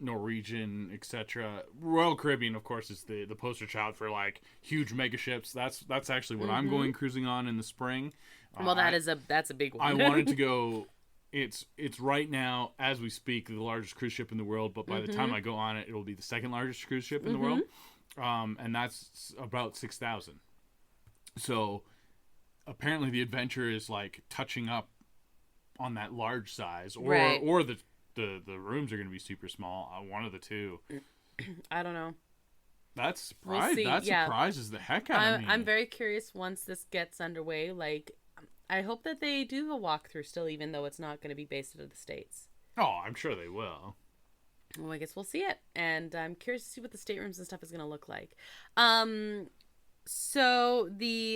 Norwegian, etc. Royal Caribbean, of course, is the poster child for like huge mega ships. That's actually what I'm going cruising on in the spring. Well, that's a big one. I wanted to go. It's right now, as we speak, the largest cruise ship in the world. But by the time I go on it, it'll be the second largest cruise ship in the world, and that's about 6,000. So. Apparently the Adventure is like touching up on that large size, or the rooms are going to be super small. One of the two. I don't know. That surprises the heck out of me. I'm very curious once this gets underway. Like, I hope that they do a walkthrough still, even though it's not going to be based out of the States. Oh, I'm sure they will. Well, I guess we'll see it, and I'm curious to see what the staterooms and stuff is going to look like. So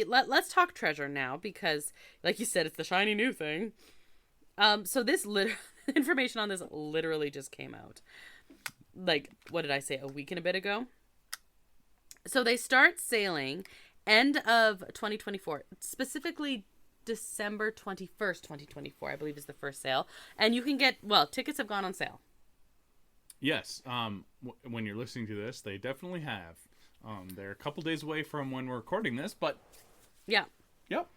let's talk Treasure now, because like you said, it's the shiny new thing. So this information on this literally just came out. Like, what did I say, a week and a bit ago? So they start sailing end of 2024, specifically December 21st, 2024, I believe is the first sail. And you can get, tickets have gone on sale. Yes. When you're listening to this, they definitely have. They're a couple days away from when we're recording this, but... Yeah. Yep.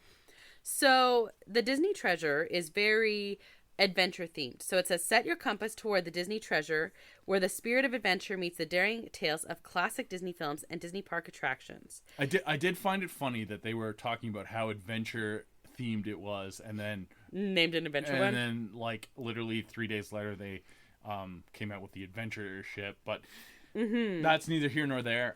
So, the Disney Treasure is very adventure themed. So it says, set your compass toward the Disney Treasure, where the spirit of adventure meets the daring tales of classic Disney films and Disney park attractions. I did find it funny that they were talking about how adventure themed it was, and then... Named an adventure one. And then, like, literally 3 days later, they came out with the adventure ship, but... That's neither here nor there.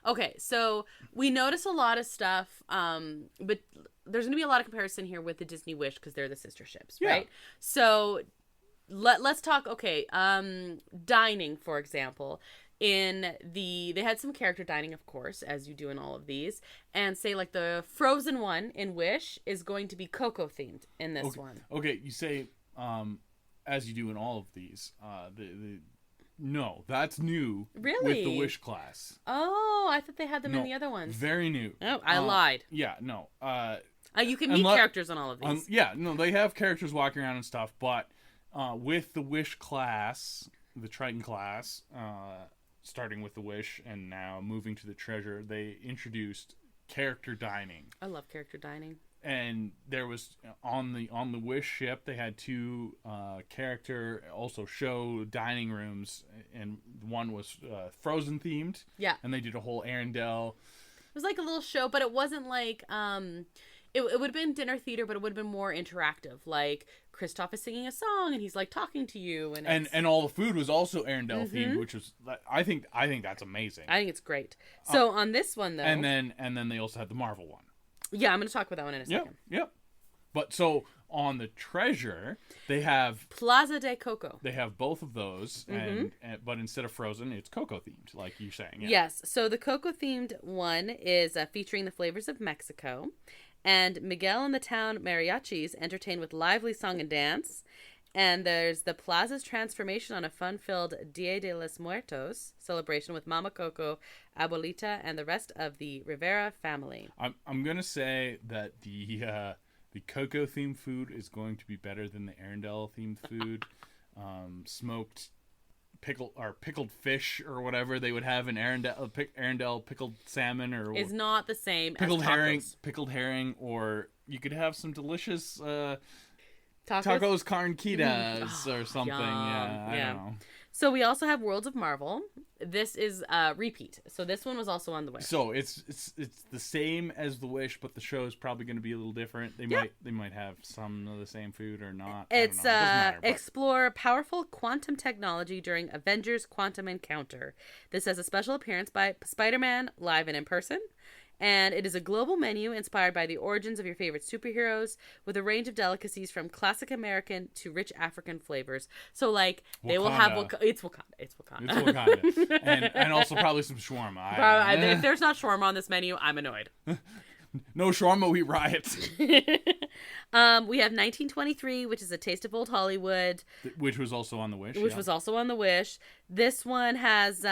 Okay, so we notice a lot of stuff, but there's going to be a lot of comparison here with the Disney Wish, because they're the sister ships, right? So let's talk, dining, for example. They had some character dining, of course, as you do in all of these, and say like the Frozen one in Wish is going to be Coco themed in this one. Okay, you say, as you do in all of these, no, that's new. Really? With the Wish class. Oh, I thought they had them in the other ones. Very new. Oh, I lied. Yeah, no. You can meet characters on all of these. They have characters walking around and stuff, but with the Wish class, the Triton class, starting with the Wish and now moving to the Treasure, they introduced character dining. I love character dining. And there was on the Wish ship, they had two character also show dining rooms, and one was Frozen themed. Yeah, and they did a whole Arendelle. It was like a little show, but it wasn't like it would have been dinner theater, but it would have been more interactive. Like Kristoff is singing a song and he's like talking to you, and all the food was also Arendelle themed, which was I think that's amazing. I think it's great. So on this one though, and then they also had the Marvel one. Yeah, I'm going to talk about that one in a second. Yep. But so on the treasure, they have Plaza de Coco. They have both of those, but instead of Frozen, it's Coco themed, like you're saying. Yeah. Yes. So the Coco themed one is featuring the flavors of Mexico, and Miguel and the Town Mariachis entertain with lively song and dance. And there's the Plaza's transformation on a fun-filled Dia de los Muertos celebration with Mama Coco, Abuelita, and the rest of the Rivera family. I'm gonna say that the Coco themed food is going to be better than the Arendelle themed food. Smoked pickled fish or whatever they would have in Arendelle pickled salmon or is not the same pickled as pickled herring, or you could have some delicious tacos carnitas or something. Yeah, I don't know. So we also have Worlds of Marvel. This is a repeat. So this one was also on the Wish. So it's the same as the Wish, but the show is probably going to be a little different. They might have some of the same food or not. It's it doesn't matter, explore powerful quantum technology during Avengers Quantum Encounter. This has a special appearance by Spider-Man live and in person. And it is a global menu inspired by the origins of your favorite superheroes, with a range of delicacies from classic American to rich African flavors. So, like, they will have it's Wakanda. It's Wakanda, and also probably some shawarma. If there's not shawarma on this menu, I'm annoyed. No shawarma, we riot. We have 1923, which is a taste of old Hollywood, which was also on the Wish. Was also on the Wish. This one has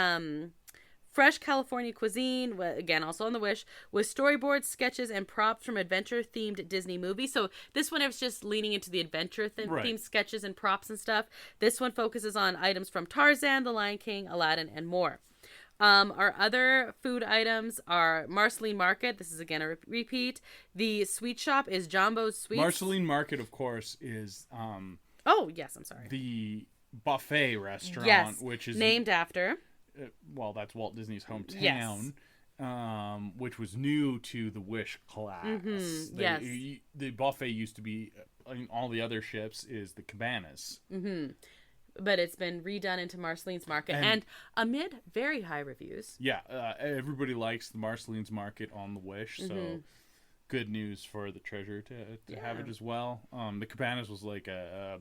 fresh California cuisine, again, also on the Wish, with storyboards, sketches, and props from adventure-themed Disney movies. So this one is just leaning into the adventure-themed sketches and props and stuff. This one focuses on items from Tarzan, The Lion King, Aladdin, and more. Our other food items are Marceline Market. This is, again, a repeat. The sweet shop is Jumbo's Sweets. Marceline Market, of course, is... oh, yes, I'm sorry. The buffet restaurant, which is... named after... well, that's Walt Disney's hometown, which was new to the Wish class. The buffet used to be, all the other ships is the cabanas. But it's been redone into Marceline's Market, and amid very high reviews. Yeah, everybody likes the Marceline's Market on the Wish, so good news for the treasure to have it as well. The cabanas was like a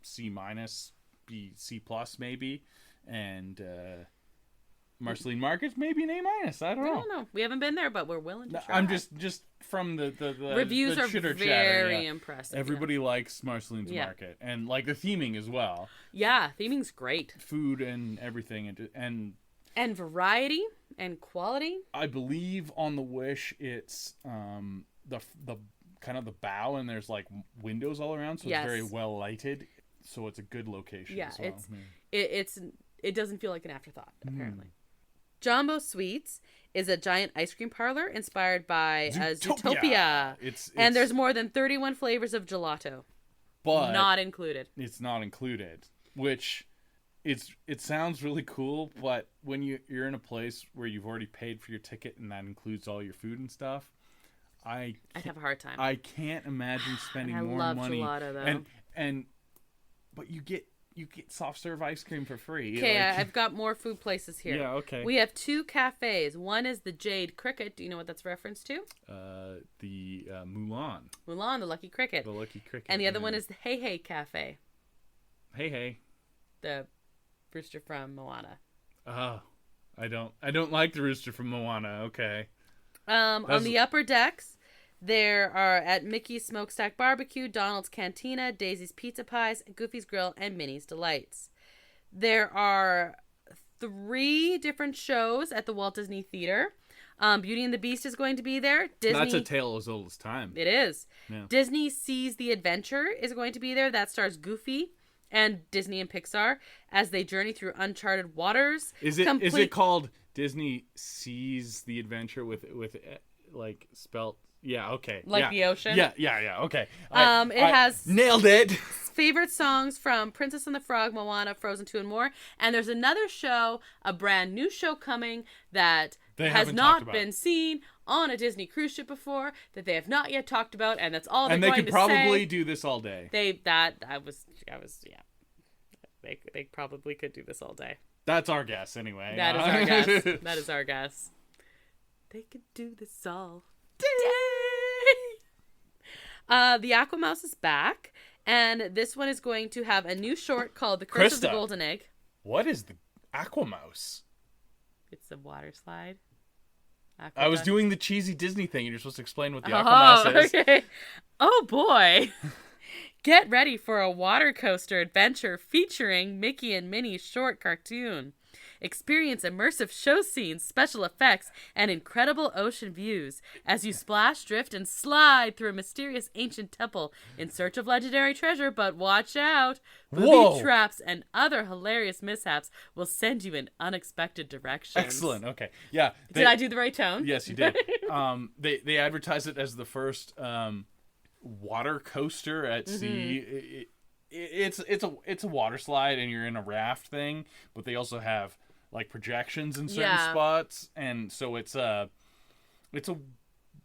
C-, B, C+ maybe. And Marceline Market's maybe an A-. I don't know. We haven't been there, but we're willing to try. I'm just from the reviews the are very impressive. Everybody likes Marceline's Market, and like the theming as well. Yeah, theming's great. Food and everything, and variety and quality. I believe on the Wish it's the kind of the bow, and there's like windows all around, so it's very well lighted. So it's a good location as well. It doesn't feel like an afterthought, apparently. Jumbo Sweets is a giant ice cream parlor inspired by Zootopia. And there's more than 31 flavors of gelato. But not included. It's not included, which it sounds really cool, but when you're in a place where you've already paid for your ticket and that includes all your food and stuff, I'd have a hard time. I can't imagine spending more money. I love gelato, though. But you get soft serve ice cream for free. Okay, I've got more food places here. Yeah, okay. We have 2 cafes. One is the Jade Cricket. Do you know what that's reference to? The Mulan. Mulan, the Lucky Cricket. The Lucky Cricket. And the other one is the Hey Hey Cafe. Hey Hey. The rooster from Moana. Oh, I don't like the rooster from Moana. Okay. On the upper decks, there are at Mickey's Smokestack Barbecue, Donald's Cantina, Daisy's Pizza Pies, Goofy's Grill, and Minnie's Delights. There are 3 different shows at the Walt Disney Theater. Beauty and the Beast is going to be there. Disney. That's a tale as old as time. It is. Yeah. Disney Sees the Adventure is going to be there. That stars Goofy and Disney and Pixar as they journey through uncharted waters. Is it called Disney Sees the Adventure with like spelt? Yeah, okay. The ocean? Yeah, okay. It has... Nailed it! Favorite songs from Princess and the Frog, Moana, Frozen 2, and more. And there's another show, a brand new show coming that has not been seen on a Disney cruise ship before that they have not yet talked about, and that's all they're going to say. And they could probably do this all day. They probably could do this all day. That's our guess, anyway. That is our guess. That is our guess. They could do this all day. The Aquamouse is back, and this one is going to have a new short called The Curse of the Golden Egg. What is the Aquamouse? It's a water slide. I was doing the cheesy Disney thing. You're supposed to explain what the Aquamouse is. Okay. Oh, boy. Get ready for a water coaster adventure featuring Mickey and Minnie's short cartoon. Experience immersive show scenes, special effects, and incredible ocean views as you splash, drift, and slide through a mysterious ancient temple in search of legendary treasure. But watch out! Booby traps and other hilarious mishaps will send you in unexpected directions. Excellent. Okay. Yeah. Did I do the right tone? Yes, you did. They advertise it as the first water coaster at sea. It's a water slide, and you're in a raft thing, but they also have like projections in certain spots, and so it's a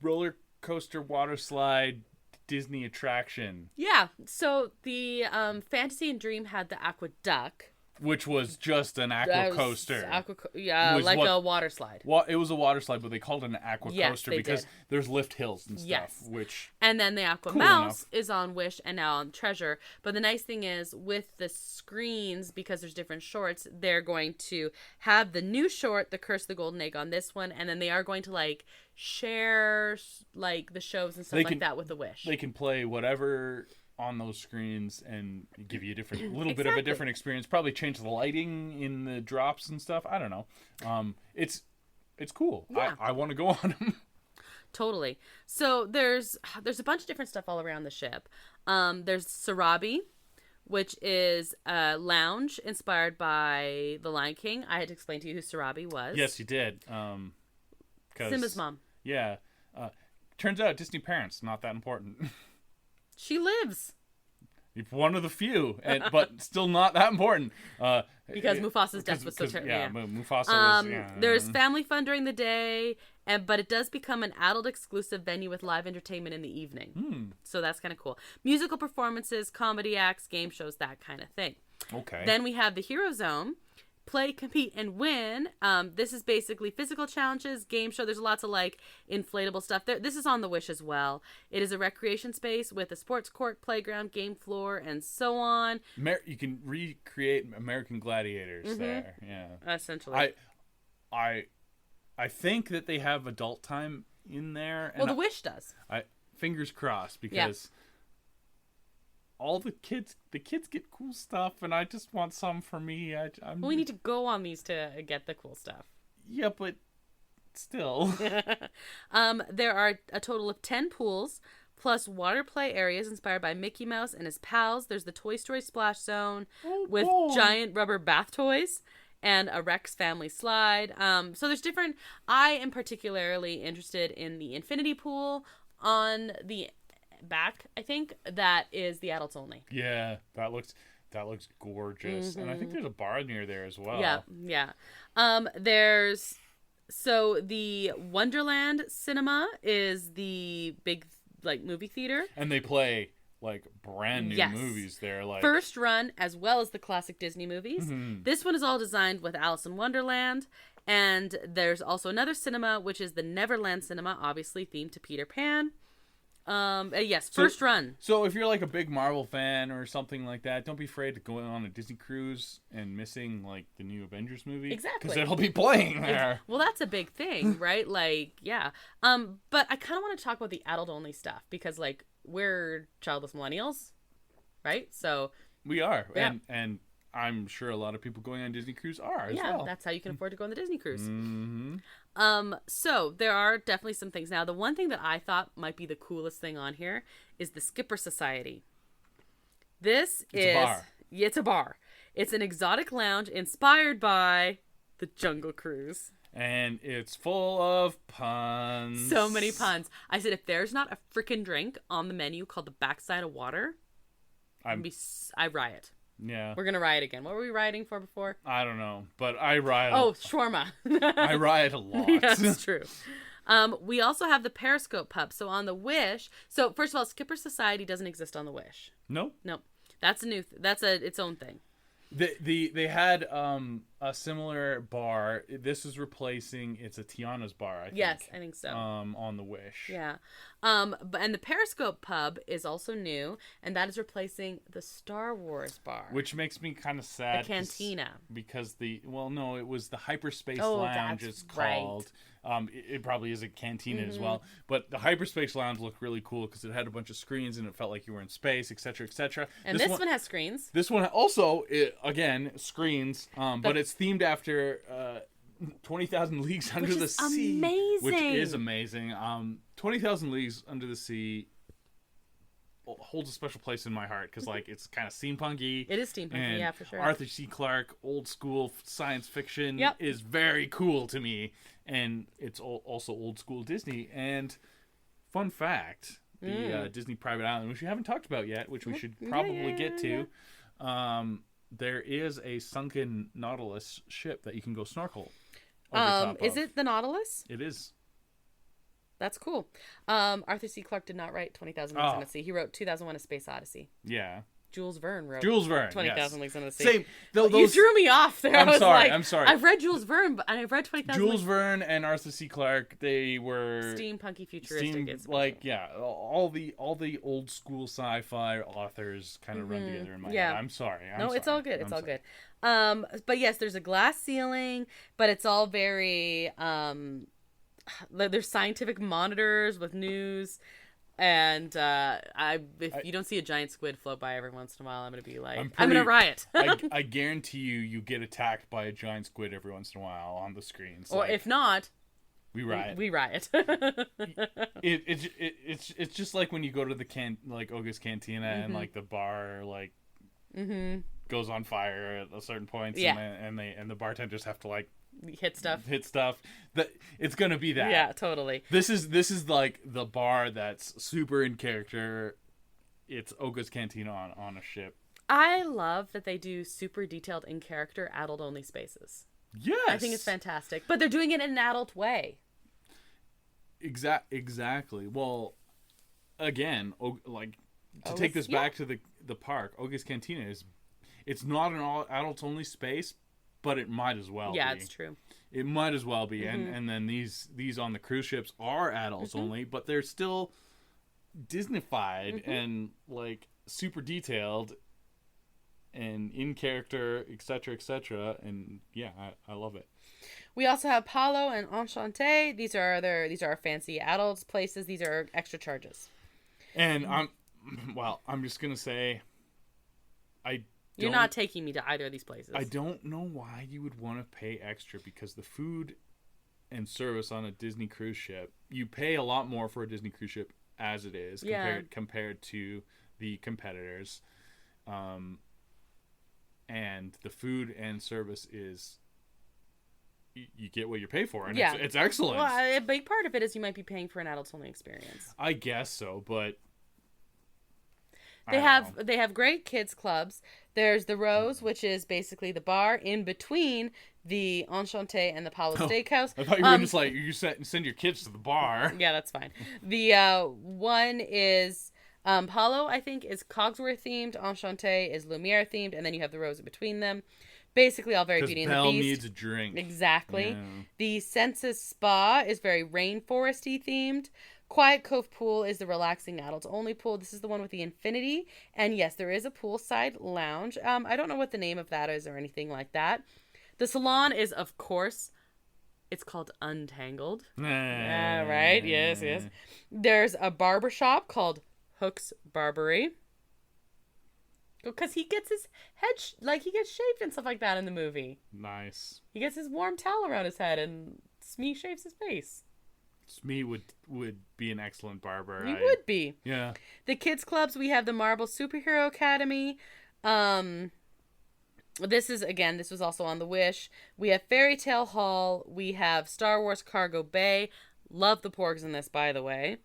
roller coaster water slide Disney attraction. Yeah. So the Fantasy and Dream had the Aqueduct, which was just an aqua coaster. Like a water slide. Well, it was a water slide, but they called it an aqua coaster because there's lift hills and stuff. Yes. Which and then the Aquamouse is on Wish and now on Treasure. But the nice thing is with the screens, because there's different shorts, they're going to have the new short, The Curse of the Golden Egg, on this one, and then they are going to like share like the shows and stuff like that with the Wish. They can play whatever on those screens and give you a different little bit of a different experience. Probably change the lighting in the drops and stuff. I don't know. It's cool. Yeah. I want to go on them. Totally. So there's a bunch of different stuff all around the ship. There's Sarabi, which is a lounge inspired by The Lion King. I had to explain to you who Sarabi was. Yes, you did. Simba's mom. Yeah. Turns out Disney parents, not that important. She lives. One of the few, but still not that important. Because Mufasa's death was so terrible. Yeah, Mufasa was... There's family fun during the day, but it does become an adult-exclusive venue with live entertainment in the evening. So that's kind of cool. Musical performances, comedy acts, game shows, that kind of thing. Okay. Then we have the Hero Zone. Play, compete, and win. This is basically physical challenges, game show. There's lots of like inflatable stuff. This is on the Wish as well. It is a recreation space with a sports court, playground, game floor, and so on. You can recreate American Gladiators there. Yeah, essentially. I think that they have adult time in there. Well, the Wish does. Fingers crossed, because all the kids get cool stuff, and I just want some for me. We need to go on these to get the cool stuff. Yeah, but still. There are a total of 10 pools, plus water play areas inspired by Mickey Mouse and his pals. There's the Toy Story Splash Zone with giant rubber bath toys and a Rex family slide. So there's different... I am particularly interested in the infinity pool on the back. I think that is the adults only. Yeah, that looks gorgeous. And I think there's a bar near there as well. Yeah. There's the Wonderland Cinema is the big like movie theater, and they play like brand new movies there, like first run as well as the classic Disney movies. This one is all designed with Alice in Wonderland. And there's also another cinema, which is the Neverland Cinema, obviously themed to Peter Pan. First run. So if you're like a big Marvel fan or something like that, don't be afraid to go on a Disney cruise and missing like the new Avengers movie. Exactly. Because it'll be playing there. Well, that's a big thing, right? Like, yeah. But I kind of want to talk about the adult only stuff because like we're childless millennials, right? So we are. Yeah. And I'm sure a lot of people going on Disney cruise are as well. Yeah, that's how you can afford to go on the Disney cruise. So there are definitely some things. Now, the one thing that I thought might be the coolest thing on here is the Skipper Society. It's a bar. It's a bar. It's an exotic lounge inspired by the Jungle Cruise. And it's full of puns. So many puns. I said, if there's not a freaking drink on the menu called the backside of water, I riot. Yeah. We're going to riot again. What were we rioting for before? I don't know, but I riot. Oh, shawarma. I riot a lot. Yeah, that's true. We also have the Periscope pub. So on the Wish. So first of all, Skipper Society doesn't exist on the Wish. No. That's a new. Its own thing. They had a similar bar. This is replacing. It's a Tiana's bar. I think. Yes, I think so. On the Wish. Yeah. And the Periscope pub is also new, and that is replacing the Star Wars bar, which makes me kind of sad. The Cantina. Because it was the Hyperspace Lounge. It's called. Right. It probably is a cantina as well, but the Hyperspace Lounge looked really cool because it had a bunch of screens and it felt like you were in space, etc., etc. And this one has screens. This one also, again, screens, but it's themed after 20,000 Leagues Under the Sea, which is amazing. 20,000 Leagues Under the Sea holds a special place in my heart because it's kind of steampunky. It is steampunky, yeah, for sure. Arthur C. Clarke, old school science fiction is very cool to me, and it's also old school Disney. And fun fact, the Disney Private Island, which we haven't talked about yet, which we should probably get to, there is a sunken Nautilus ship that you can go snorkel over top of. Is it the Nautilus? It is. That's cool. Arthur C. Clarke did not write 20,000 Leagues Under the Sea. He wrote 2001: A Space Odyssey. Yeah. Jules Verne wrote 20,000 Leagues Under the Sea. Same. You threw me off there. I'm sorry. I've read Jules Verne, and I've read 20,000 Jules Verne and Arthur C. Clarke, they were steampunky, futuristic. All the old school sci-fi authors kind of run together in my head. I'm sorry. It's all good. It's all good. But yes, there's a glass ceiling, but it's all very there's scientific monitors with news. And if you don't see a giant squid float by every once in a while, I'm gonna be like, I'm gonna riot. I guarantee you get attacked by a giant squid every once in a while on the screens. Or if not, we riot. We riot. It's just like when you go to the Oga's Cantina and the bar goes on fire at a certain point, and the bartenders have to hit stuff. That it's gonna be that. Yeah, totally. This is the bar that's super in character. It's Oga's Cantina on a ship. I love that they do super detailed in character adult only spaces. Yes, I think it's fantastic, but they're doing it in an adult way. Exactly. Well, again, take this back to the park. Oga's Cantina it's not an all adults only space. But it might as well be. Yeah, it's true. It might as well be. And then these on the cruise ships are adults only, but they're still Disneyfied and super detailed and in character, etc., etc. And yeah, I love it. We also have Palo and Enchanté. These are fancy adults places. These are extra charges. And I'm just gonna say, you're not taking me to either of these places. I don't know why you would want to pay extra, because the food and service on a Disney cruise ship, you pay a lot more for a Disney cruise ship as it is compared to the competitors. And the food and service is, you get what you pay for, and it's excellent. Well, a big part of it is you might be paying for an adults only experience. I guess so, but they have great kids clubs. There's the Rose, which is basically the bar in between the Enchanté and the Palo Steakhouse. I thought you were just you send your kids to the bar. Yeah, that's fine. The one is Palo, I think, is Cogsworth themed. Enchanté is Lumiere themed, and then you have the Rose in between them. Basically, all very Beauty and the Beast. Belle needs a drink. Exactly. Yeah. The Senses Spa is very rainforesty themed. Quiet Cove Pool is the relaxing adults only pool. This is the one with the infinity. And yes, there is a poolside lounge. I don't know what the name of that is or anything like that. The salon is, of course, it's called Untangled. Right? Yes. There's a barber shop called Hook's Barbery. Because he gets his head, he gets shaved and stuff like that in the movie. Nice. He gets his warm towel around his head and Smee shaves his face. Smee would be an excellent barber. He would be. Yeah. The kids clubs, we have the Marvel Superhero Academy. This was also on the Wish. We have Fairy Tale Hall. We have Star Wars Cargo Bay. Love the porgs in this, by the way.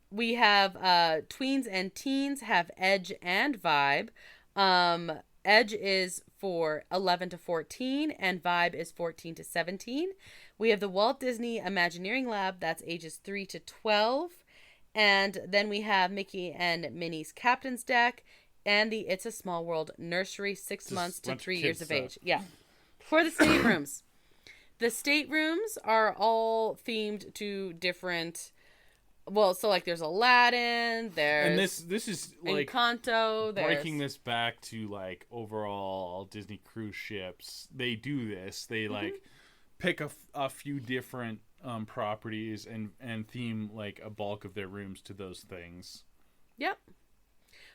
We have tweens and teens have Edge and Vibe. Edge is for 11 to 14 and Vibe is 14 to 17. We have the Walt Disney Imagineering Lab. That's ages 3 to 12. And then we have Mickey and Minnie's Captain's Deck and the It's a Small World Nursery, 6 months to 3 years of age. Yeah. For the staterooms. The staterooms are all themed to different... Well, so, like, there's Aladdin, there's... And this is, like... Encanto, there's... Breaking this back to, like, overall Disney cruise ships. They do this. They, like, pick a few different properties and theme, like, a bulk of their rooms to those things. Yep.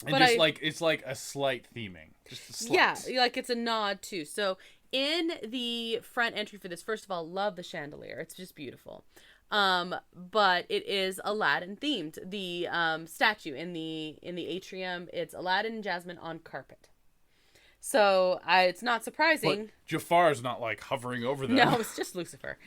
And but just, it's like a slight theming. Just a slight. Yeah, like, it's a nod, too. So, in the front entry for this, first of all, love the chandelier. It's just beautiful. But it is Aladdin themed. The statue in the atrium, it's Aladdin and Jasmine on carpet. So it's not surprising. But Jafar's not like hovering over them. No, it's just Lucifer.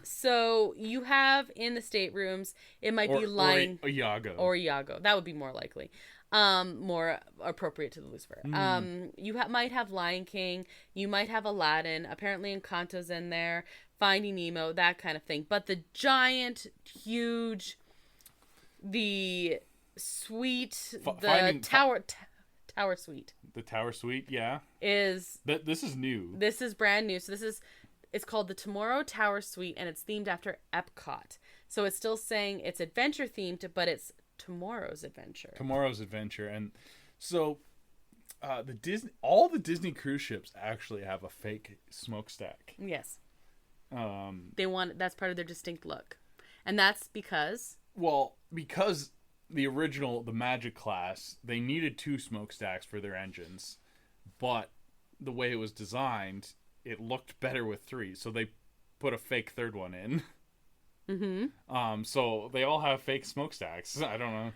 So you have in the staterooms, it might be lying or Iago. Or Iago. That would be more likely. More appropriate to the Lucifer. You might have Lion King. You might have Aladdin. Apparently Encanto's in there. Finding Nemo, that kind of thing. But the giant, huge, the suite, tower suite. The tower suite, yeah. This is new. This is brand new. So it's called the Tomorrow Tower Suite, and it's themed after Epcot. So it's still saying it's adventure themed, but it's Tomorrow's Adventure. Tomorrow's Adventure. And so all the Disney cruise ships actually have a fake smokestack. Yes. That's part of their distinct look. And that's because the Magic class, they needed 2 smokestacks for their engines, but the way it was designed, it looked better with 3, so they put a fake third one in. Mm-hmm. So they all have fake smokestacks. I don't know.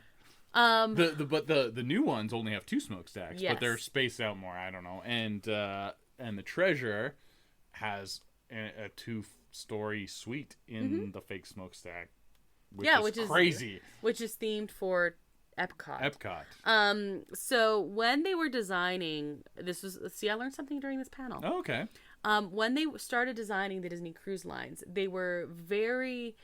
But the new ones only have 2 smokestacks, yes. But they're spaced out more. I don't know. And the Treasure has a 2-story suite in the fake smokestack, which is crazy. Which is themed for Epcot. So when they were designing, I learned something during this panel. Oh, okay. When they started designing the Disney Cruise Lines, they were very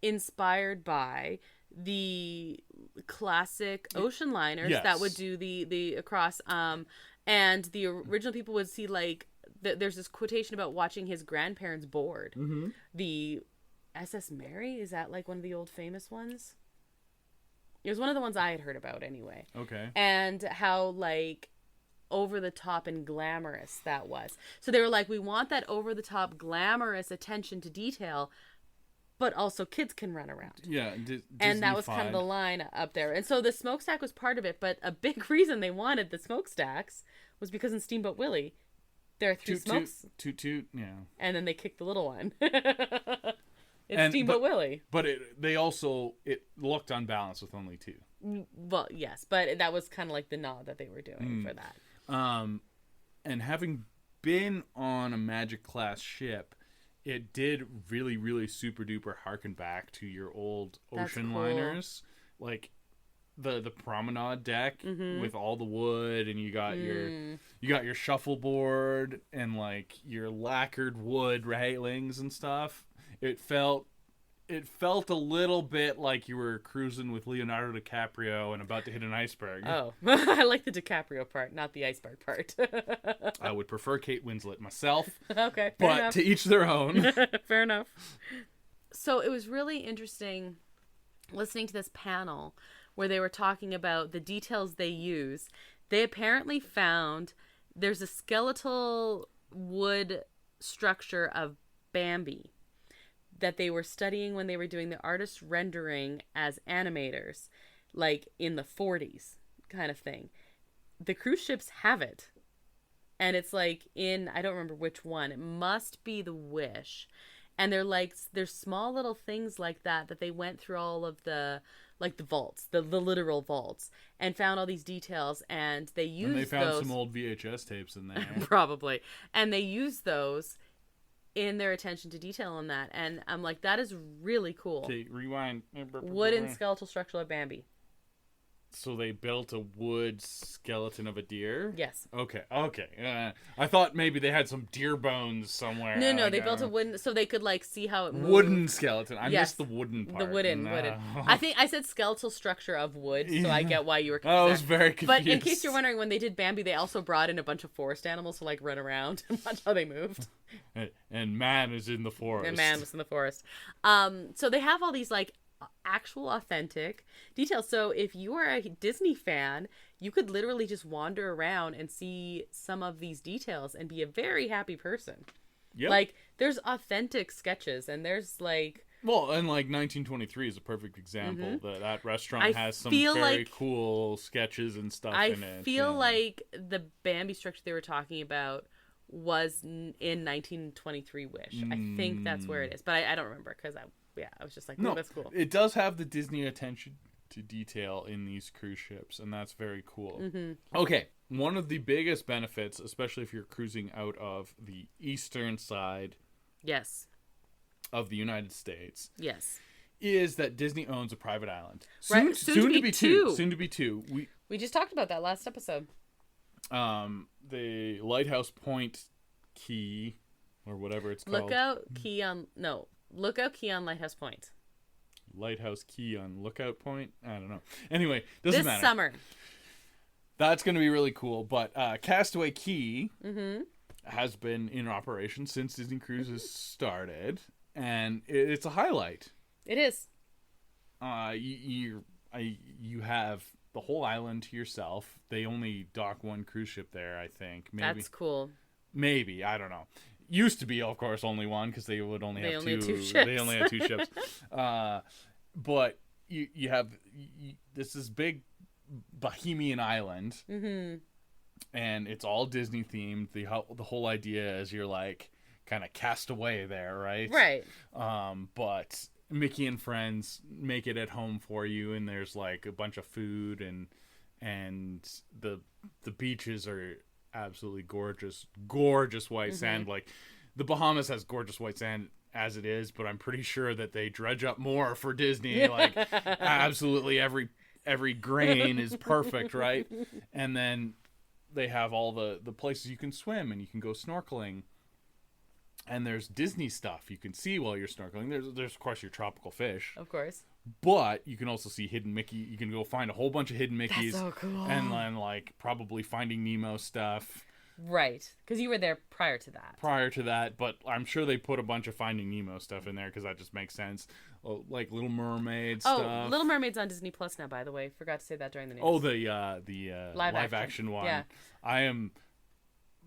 inspired by the classic ocean liners that would do the across. And the original people would see, like, there's this quotation about watching his grandparents board. Mm-hmm. The SS Mary, is that like one of the old famous ones? It was one of the ones I had heard about anyway. Okay. And how, like, over the top and glamorous that was. So they were like, we want that over the top glamorous attention to detail, but also kids can run around. Yeah. And that was kind of the line up there. And so the smokestack was part of it, but a big reason they wanted the smokestacks was because in Steamboat Willie, there are 3 smokes. Toot, yeah. And then they kick the little one. Steamboat Willie. But it looked unbalanced with only 2. Well, yes, but that was kind of like the nod that they were doing for that. And having been on a Magic class ship, it did really, really super duper harken back to your old ocean liners, like the promenade deck with all the wood, and you got your shuffleboard and like your lacquered wood railings and stuff. It felt a little bit like you were cruising with Leonardo DiCaprio and about to hit an iceberg. Oh, I like the DiCaprio part, not the iceberg part. I would prefer Kate Winslet myself. Okay, but enough. To each their own. Fair enough. So it was really interesting listening to this panel where they were talking about the details they use. They apparently found there's a skeletal wood structure of Bambi that they were studying when they were doing the artist rendering as animators, like in the 40s kind of thing. The cruise ships have it. And it's like I don't remember which one. It must be the Wish. And there's small little things like that they went through all of the, like the vaults, the literal vaults, and found all these details, and they used those. And they found some old VHS tapes in there. Probably. And they used those in their attention to detail on that. And I'm like, that is really cool. Okay, rewind. Wooden skeletal structure of Bambi. So they built a wood skeleton of a deer? Yes. Okay. I thought maybe they had some deer bones somewhere. No, they built a wooden, so they could like see how it moved. Wooden skeleton. I missed the wooden part. The wooden. I think I said skeletal structure of wood, so I get why you were confused. I was very confused. But in case you're wondering, when they did Bambi, they also brought in a bunch of forest animals to like run around and watch how they moved. And man is in the forest. And man was in the forest. So they have all these like actual authentic details. So if you are a Disney fan, you could literally just wander around and see some of these details and be a very happy person. Yep. Like there's authentic sketches and there's like, well, and like 1923 is a perfect example. That restaurant has some very cool sketches and stuff in it. I feel like the Bambi structure they were talking about was in 1923 Wish. I think that's where it is, but I don't remember because I was just like, no, that's cool. It does have the Disney attention to detail in these cruise ships, and that's very cool. Okay, one of the biggest benefits, especially if you're cruising out of the eastern side of the United States, is that Disney owns a private island. Soon to be two. Soon to be two. We just talked about that last episode. The Lighthouse Point Key, or whatever it's called. Lookout Key on Lighthouse Point. Lighthouse Key on Lookout Point? I don't know. Anyway, doesn't matter. This summer. That's going to be really cool. But Castaway Key has been in operation since Disney Cruises started, and it's a highlight. It is. You have the whole island to yourself. They only dock one cruise ship there, I think. Maybe. That's cool. Maybe. I don't know. Used to be, of course, only one because they would only have two. They only had two ships. But you have this is big Bohemian island, and it's all Disney themed. The whole idea is you're like kind of cast away there, right? Right. But Mickey and friends make it at home for you, and there's like a bunch of food and the beaches are absolutely gorgeous white sand. Like the Bahamas has gorgeous white sand as it is, but I'm pretty sure that they dredge up more for Disney. Like absolutely every grain is perfect, right? And then they have all the places you can swim and you can go snorkeling. And there's Disney stuff you can see while you're snorkeling. There's of course your tropical fish. Of course. But you can also see hidden Mickey. You can go find a whole bunch of hidden Mickeys. That's so cool. And then like probably Finding Nemo stuff. Right. Because you were there prior to that. But I'm sure they put a bunch of Finding Nemo stuff in there because that just makes sense. Like Little Mermaid stuff. Oh, Little Mermaid's on Disney Plus now, by the way. Forgot to say that during the news. Oh, the live action one. Yeah.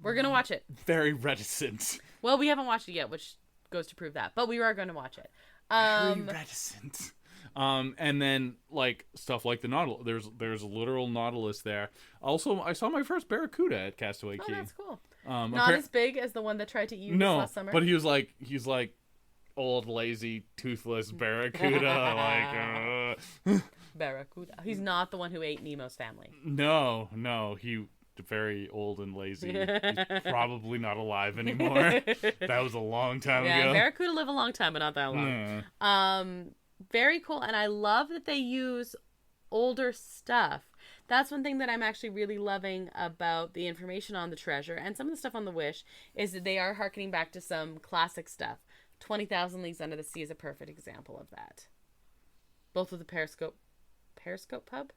We're going to watch it. Very reticent. Well, we haven't watched it yet, which goes to prove that. But we are going to watch it. Very reticent. And then like stuff like the Nautilus. There's a literal Nautilus there. Also, I saw my first barracuda at Castaway Key. Oh, that's cool. Not as big as the one that tried to eat you last summer. But he's like old, lazy, toothless barracuda. Barracuda. He's not the one who ate Nemo's family. No, he very old and lazy. He's probably not alive anymore. That was a long time ago. Yeah, barracuda live a long time, but not that long. Very cool, and I love that they use older stuff. That's one thing that I'm actually really loving about the information on the Treasure and some of the stuff on the Wish is that they are harkening back to some classic stuff. 20,000 Leagues Under the Sea is a perfect example of that. Both with the Periscope pub,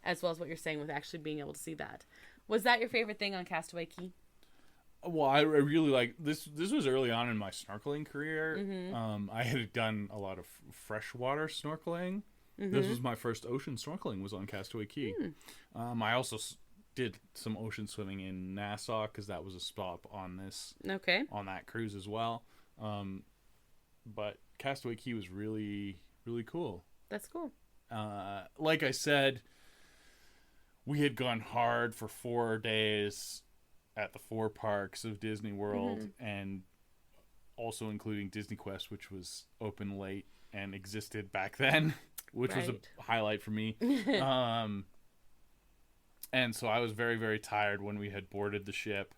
as well as what you're saying with actually being able to see that. Was that your favorite thing on Castaway Key? Well, I really like this. This was early on in my snorkeling career. I had done a lot of freshwater snorkeling. This was my first ocean snorkeling was on Castaway Key. I also did some ocean swimming in Nassau because that was a stop on on that cruise as well. But Castaway Key was really, really cool. That's cool. Like I said, we had gone hard for 4 days at the 4 parks of Disney World and also including Disney Quest, which was open late and existed back then, which was a highlight for me. And so I was very, very tired when we had boarded the ship.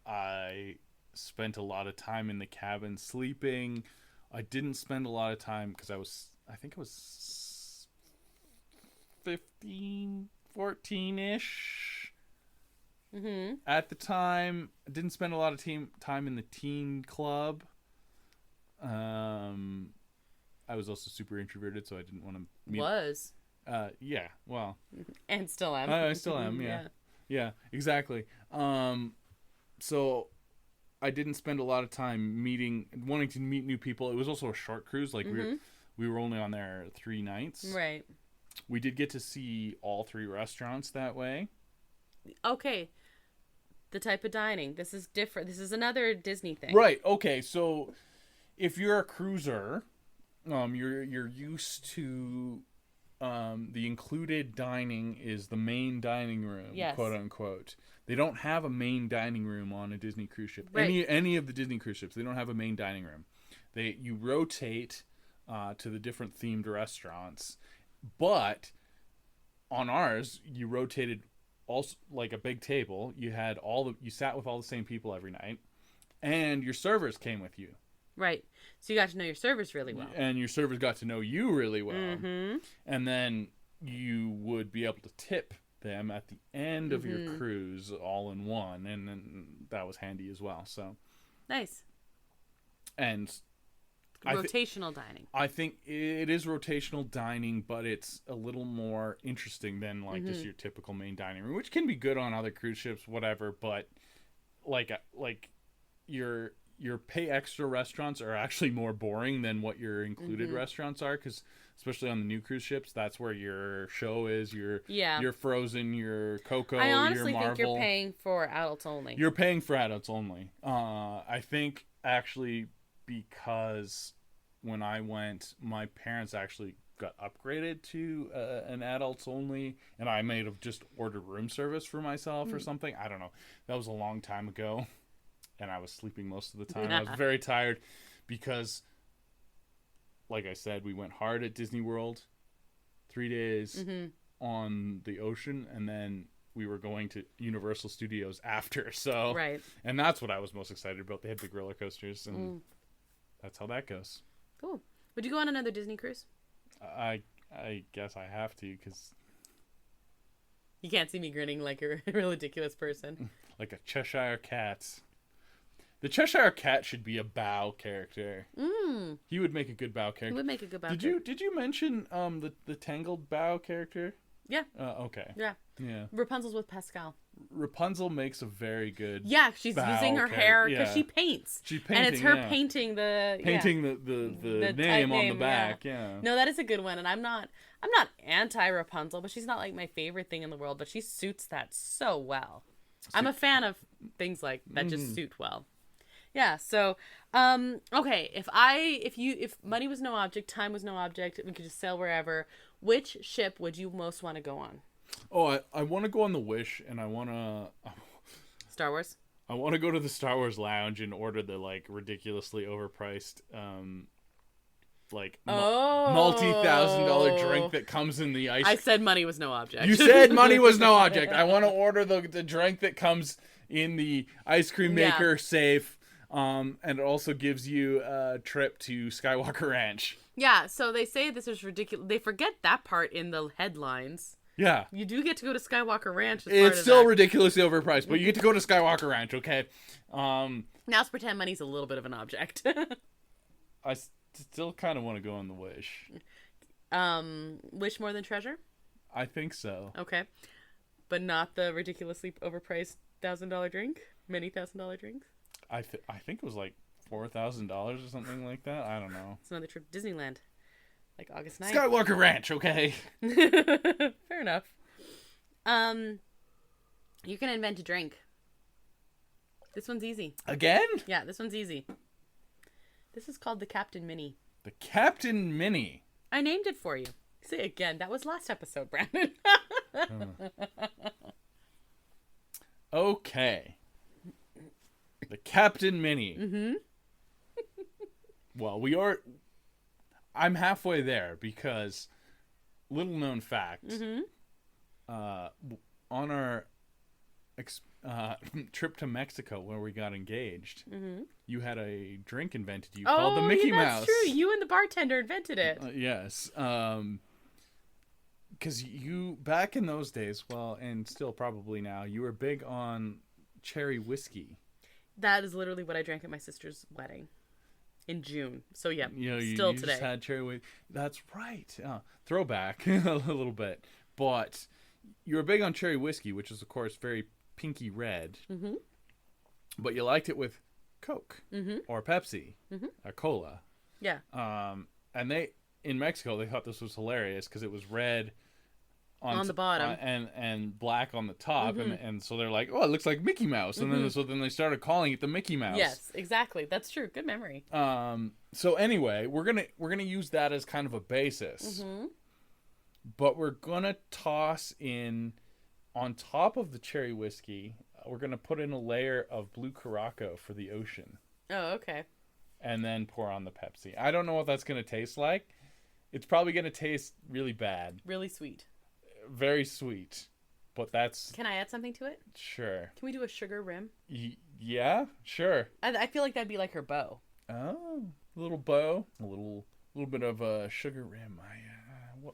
I spent a lot of time in the cabin sleeping. I didn't spend a lot of time because I think I was 15, 14-ish. Mm-hmm. At the time, I didn't spend a lot of time in the teen club. I was also super introverted, so I didn't want to meet. Yeah, well. And still am. I still am, yeah. Yeah, exactly. So I didn't spend a lot of time wanting to meet new people. It was also a short cruise. Like, we were only on there 3 nights. Right. We did get to see all 3 restaurants that way. Okay. The type of dining. This is different. This is another Disney thing. Right. Okay. So if you're a cruiser, you're used to the included dining is the main dining room, yes. quote unquote. They don't have a main dining room on a Disney cruise ship. Right. Any of the Disney cruise ships, they don't have a main dining room. You rotate to the different themed restaurants, but on ours you rotated also like a big table. You sat with all the same people every night, and your servers came with you. Right. So you got to know your servers really well. And your servers got to know you really well. Mm-hmm. And then you would be able to tip them at the end of your cruise all in one. And then that was handy as well. So nice. And rotational dining. I think it is rotational dining, but it's a little more interesting than like just your typical main dining room, which can be good on other cruise ships, whatever. But like your pay extra restaurants are actually more boring than what your included restaurants are, because especially on the new cruise ships, that's where your show is. Your Frozen, your Coco, your Marvel. I honestly think you're paying for adults only. You're paying for adults only. I think actually because when I went, my parents actually got upgraded to an adults only, and I may have just ordered room service for myself or something. I don't know. That was a long time ago. And I was sleeping most of the time. I was very tired because, like I said, we went hard at Disney World, 3 days on the ocean, and then we were going to Universal Studios after. So, right. And that's what I was most excited about. They had big roller coasters, and that's how that goes. Cool. Would you go on another Disney cruise? I guess I have to, because you can't see me grinning like a ridiculous person. Like a Cheshire cat. The Cheshire Cat should be a bow character. He would make a good bow character. He would make a good bow character. Did you mention the Tangled bow character? Yeah. Okay. Yeah. Rapunzel's with Pascal. Rapunzel makes a very good. Yeah, she's using her hair because she paints. She's painting, and it's her painting the name on the back. Yeah. No, that is a good one, and I'm not anti Rapunzel, but she's not like my favorite thing in the world. But she suits that so well. I'm a fan of things like that just suit well. Yeah, so, okay, if money was no object, time was no object, we could just sail wherever, which ship would you most want to go on? Oh, I want to go on the Wish, and I want to... Star Wars? I want to go to the Star Wars Lounge and order the, like, ridiculously overpriced, multi-$1,000 drink that comes in the ice... I said money was no object. You said money was no object. I want to order the drink that comes in the ice cream maker safe. And it also gives you a trip to Skywalker Ranch. Yeah, so they say this is ridiculous. They forget that part in the headlines. Yeah. You do get to go to Skywalker Ranch. It's still ridiculously overpriced, but you get to go to Skywalker Ranch, okay? Now let's pretend money's a little bit of an object. I still kind of want to go on the Wish. Wish more than treasure? I think so. Okay. But not the ridiculously overpriced $1,000 drink? Many $1,000 drinks? I think it was like $4,000 or something like that. I don't know. It's another trip to Disneyland, like August 9th. Skywalker Ranch, okay. Fair enough. You can invent a drink. This one's easy. Again? Yeah, this one's easy. This is called the Captain Minnie. The Captain Minnie. I named it for you. Say again. That was last episode, Brandon. Okay. The Captain Minnie. Mm-hmm. Well, I'm halfway there because, little known fact, on our trip to Mexico where we got engaged, you had a drink invented called the Mickey Mouse. That's true. You and the bartender invented it. Yes. because you back in those days, well, and still probably now, you were big on cherry whiskey. That is literally what I drank at my sister's wedding in June. So yeah, you still today. Just had cherry whiskey. That's right. Throwback a little bit, but you were big on cherry whiskey, which is of course very pinky red. Mm-hmm. But you liked it with Coke or Pepsi, or cola. Yeah. And they in Mexico they thought this was hilarious because it was red on the bottom and black on the top, and so they're like, oh, it looks like Mickey Mouse, and then they started calling it the Mickey Mouse. Yes, exactly. That's true. Good memory. So anyway, we're gonna use that as kind of a basis, but we're gonna toss in on top of the cherry whiskey. We're gonna put in a layer of blue Curaçao for the ocean. Oh, okay. And then pour on the Pepsi. I don't know what that's gonna taste like. It's probably gonna taste really bad. Really sweet. Very sweet, but that's... Can I add something to it? Sure. Can we do a sugar rim? Yeah, sure. I feel like that'd be like her bow. Oh, a little bow, a little bit of a sugar rim.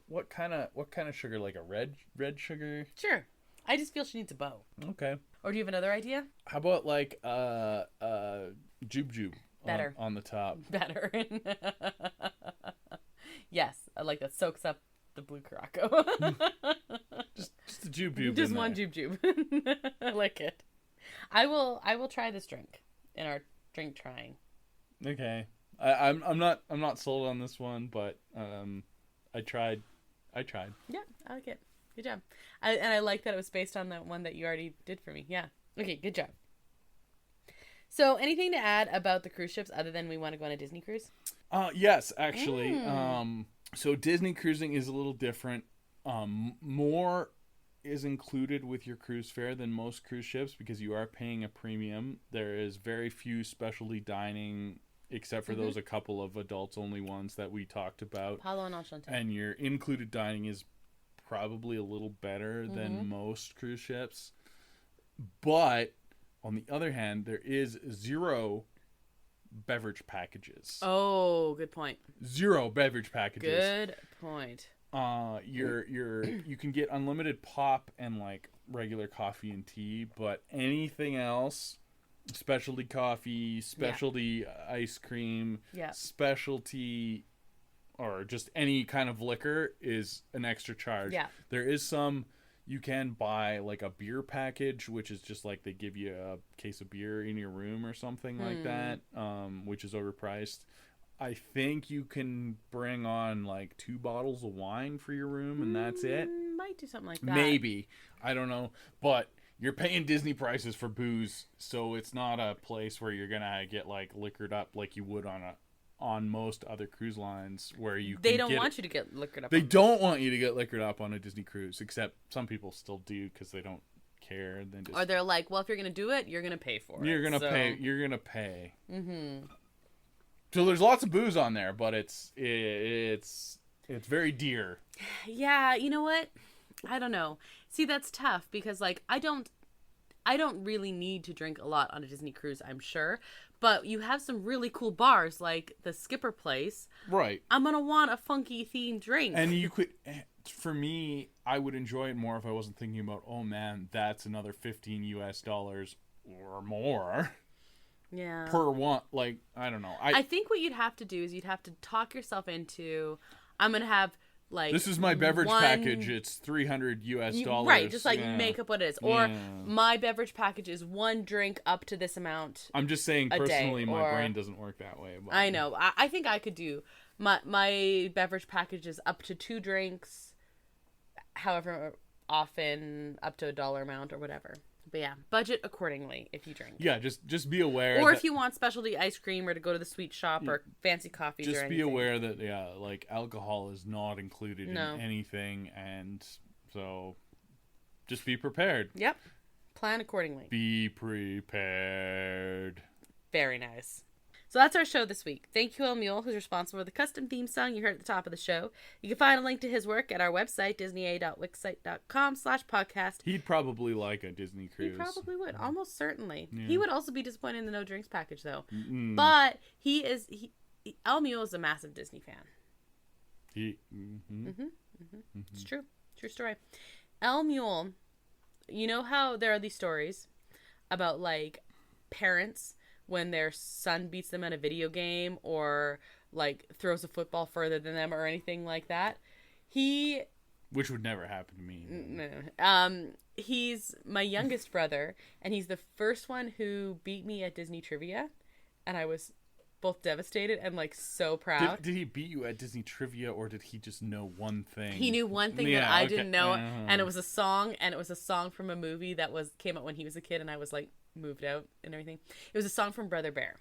What kind of sugar? Like a red sugar? Sure. I just feel she needs a bow. Okay. Or do you have another idea? How about like jube better on the top? Better. Yes, I like that. Soaks up the blue Curaçao. just a jube. Just one jube. I like it. I will try this drink in our drink trying. Okay. I'm not sold on this one, but I tried. Yeah, I like it. Good job. I like that it was based on that one that you already did for me. Yeah. Okay, good job. So, anything to add about the cruise ships other than we want to go on a Disney cruise? Yes, actually. So Disney cruising is a little different. More is included with your cruise fare than most cruise ships because you are paying a premium. There is very few specialty dining, except for those a couple of adults-only ones that we talked about. Palo and Enchanté. And your included dining is probably a little better than most cruise ships. But, on the other hand, there is 0 beverage packages. Oh, good point. 0 beverage packages. Good point. You can get unlimited pop and like regular coffee and tea, but anything else, specialty coffee, specialty ice cream, specialty or just any kind of liquor is an extra charge. Yeah. There is some you can buy like a beer package, which is just like they give you a case of beer in your room or something like that, which is overpriced. I think you can bring on like 2 bottles of wine for your room and that's it. Might do something like that. Maybe. I don't know. But you're paying Disney prices for booze, so it's not a place where you're going to get like liquored up like you would on most other cruise lines where you They don't want you to get liquored up. They don't want you to get liquored up on a Disney cruise, except some people still do because they don't care. Or they're like, well, if you're going to do it, you're going to pay for it. You're going to pay. Mm-hmm. So there's lots of booze on there, but it's very dear. Yeah, you know what? I don't know. See, that's tough because like I don't really need to drink a lot on a Disney cruise, I'm sure. But you have some really cool bars like the Skipper Place. Right. I'm going to want a funky themed drink. And you could, for me, I would enjoy it more if I wasn't thinking about, oh man, that's another $15 or more. Yeah. Per one. Like, I don't know. I think what you'd have to do is you'd have to talk yourself into, I'm going to have like this is my beverage package. It's $300. Right, just like make up what it is. Or my beverage package is 1 drink up to this amount. I'm just saying personally my brain doesn't work that way. But I know. I think I could do my beverage package is up to 2 drinks, however often, up to $1 amount or whatever. But yeah, budget accordingly if you drink. Yeah, just be aware. Or if you want specialty ice cream or to go to the sweet shop or fancy coffees or anything. Just be aware that, like alcohol is not included in anything. And so just be prepared. Yep. Plan accordingly. Be prepared. Very nice. So that's our show this week. Thank you, El Mule, who's responsible for the custom theme song you heard at the top of the show. You can find a link to his work at our website, disneya.wixsite.com/podcast. He'd probably like a Disney cruise. He probably would, almost certainly. Yeah. He would also be disappointed in the no drinks package, though. But El Mule is a massive Disney fan. It's true. True story. El Mule, you know how there are these stories about, like, parents when their son beats them at a video game or, like, throws a football further than them or anything like that? Which would never happen to me. No. He's my youngest brother, and he's the first one who beat me at Disney Trivia, and I was both devastated and, like, so proud. Did he beat you at Disney Trivia, or did he just know one thing? He knew one thing that I didn't know, and it was a song, from a movie that came out when he was a kid, and I was, like, moved out and everything. It was a song from Brother Bear.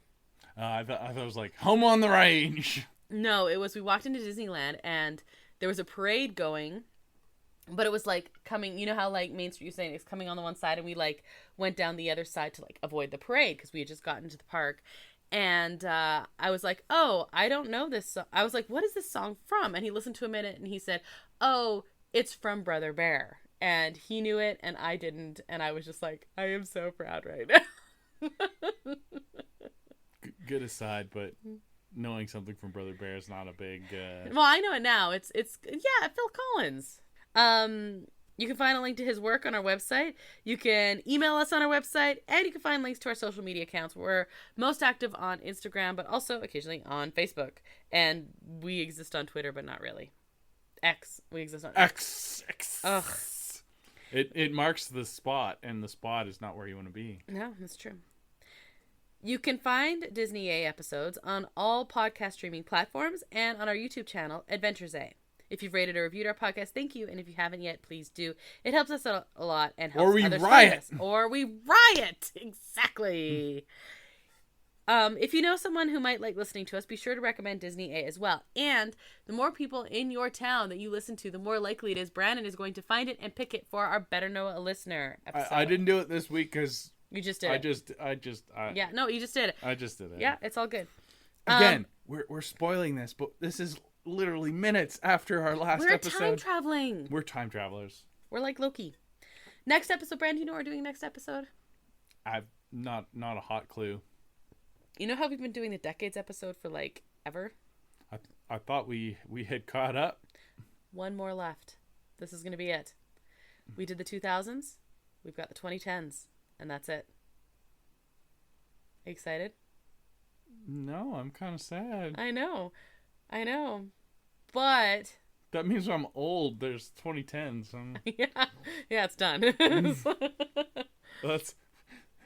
I thought it was like Home on the Range. No, we walked into Disneyland, and there was a parade going, but it was, like, coming, you know how, like, Main Street, you're saying, it's coming on the one side, and we, like, went down the other side to, like, avoid the parade, because we had just gotten to the park. And I was like, oh, I don't know this song. I was like, what is this song from? And he listened to a minute, and he said, oh, it's from Brother Bear. And he knew it, and I didn't. And I was just like, I am so proud right now. Good aside, but knowing something from Brother Bear is not a big... Well, I know it now. It's Phil Collins. You can find a link to his work on our website. You can email us on our website, and you can find links to our social media accounts. We're most active on Instagram, but also occasionally on Facebook. And we exist on Twitter, but not really. X. We exist on X. Ugh. It marks the spot, and the spot is not where you want to be. No, that's true. You can find Disney A episodes on all podcast streaming platforms and on our YouTube channel, Adventures A. If you've rated or reviewed our podcast, thank you. And if you haven't yet, please do. It helps us a lot and helps others find us. Or we riot. Exactly. If you know someone who might like listening to us, be sure to recommend Disney A as well. And the more people in your town that you listen to, the more likely it is Brandon is going to find it and pick it for our Better Know a Listener episode. I didn't do it this week because... You just did it. Yeah, no, you just did it. I just did it. Yeah, it's all good. Again, we're spoiling this, but this is... literally minutes after our last episode. We're time traveling. We're time travelers. We're like Loki. Next episode, Brandon, you know what we're doing next episode? I've not a hot clue. You know how we've been doing the decades episode for like ever? I thought we had caught up. One more left. This is going to be it. We did the 2000s. We've got the 2010s. And that's it. Are you excited? No, I'm kind of sad. I know. But that means I'm old. There's 2010s. Yeah, it's done.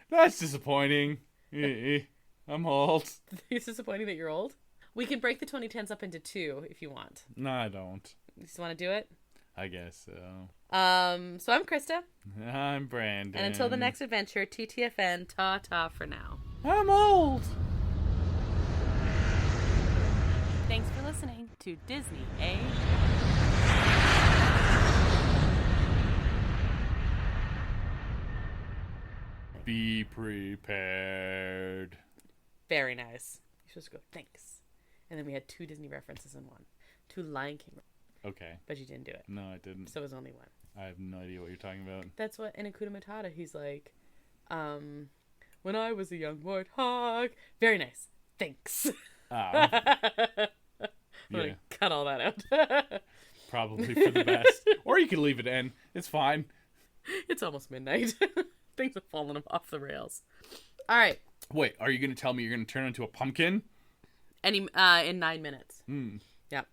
That's disappointing. I'm old. It's disappointing that you're old. We can break the 2010s up into two if you want. No, I don't. You just want to do it? I guess so. So I'm Krysta. I'm Brandon. And until the next adventure, TTFN, ta-ta for now. I'm old. Thanks for listening to Disney A. Be prepared. Very nice. You're supposed to go, thanks. And then we had 2 Disney references in one. 2 Lion King. Okay. But you didn't do it. No, I didn't. So it was only one. I have no idea what you're talking about. That's what, in Hakuna Matata, he's like, when I was a young warthog. Very nice. Thanks. Oh. I'm going to cut all that out. Probably for the best. Or you can leave it in. It's fine. It's almost midnight. Things have fallen off the rails. All right. Wait, are you going to tell me you're going to turn into a pumpkin? In 9 minutes. Mm. Yep.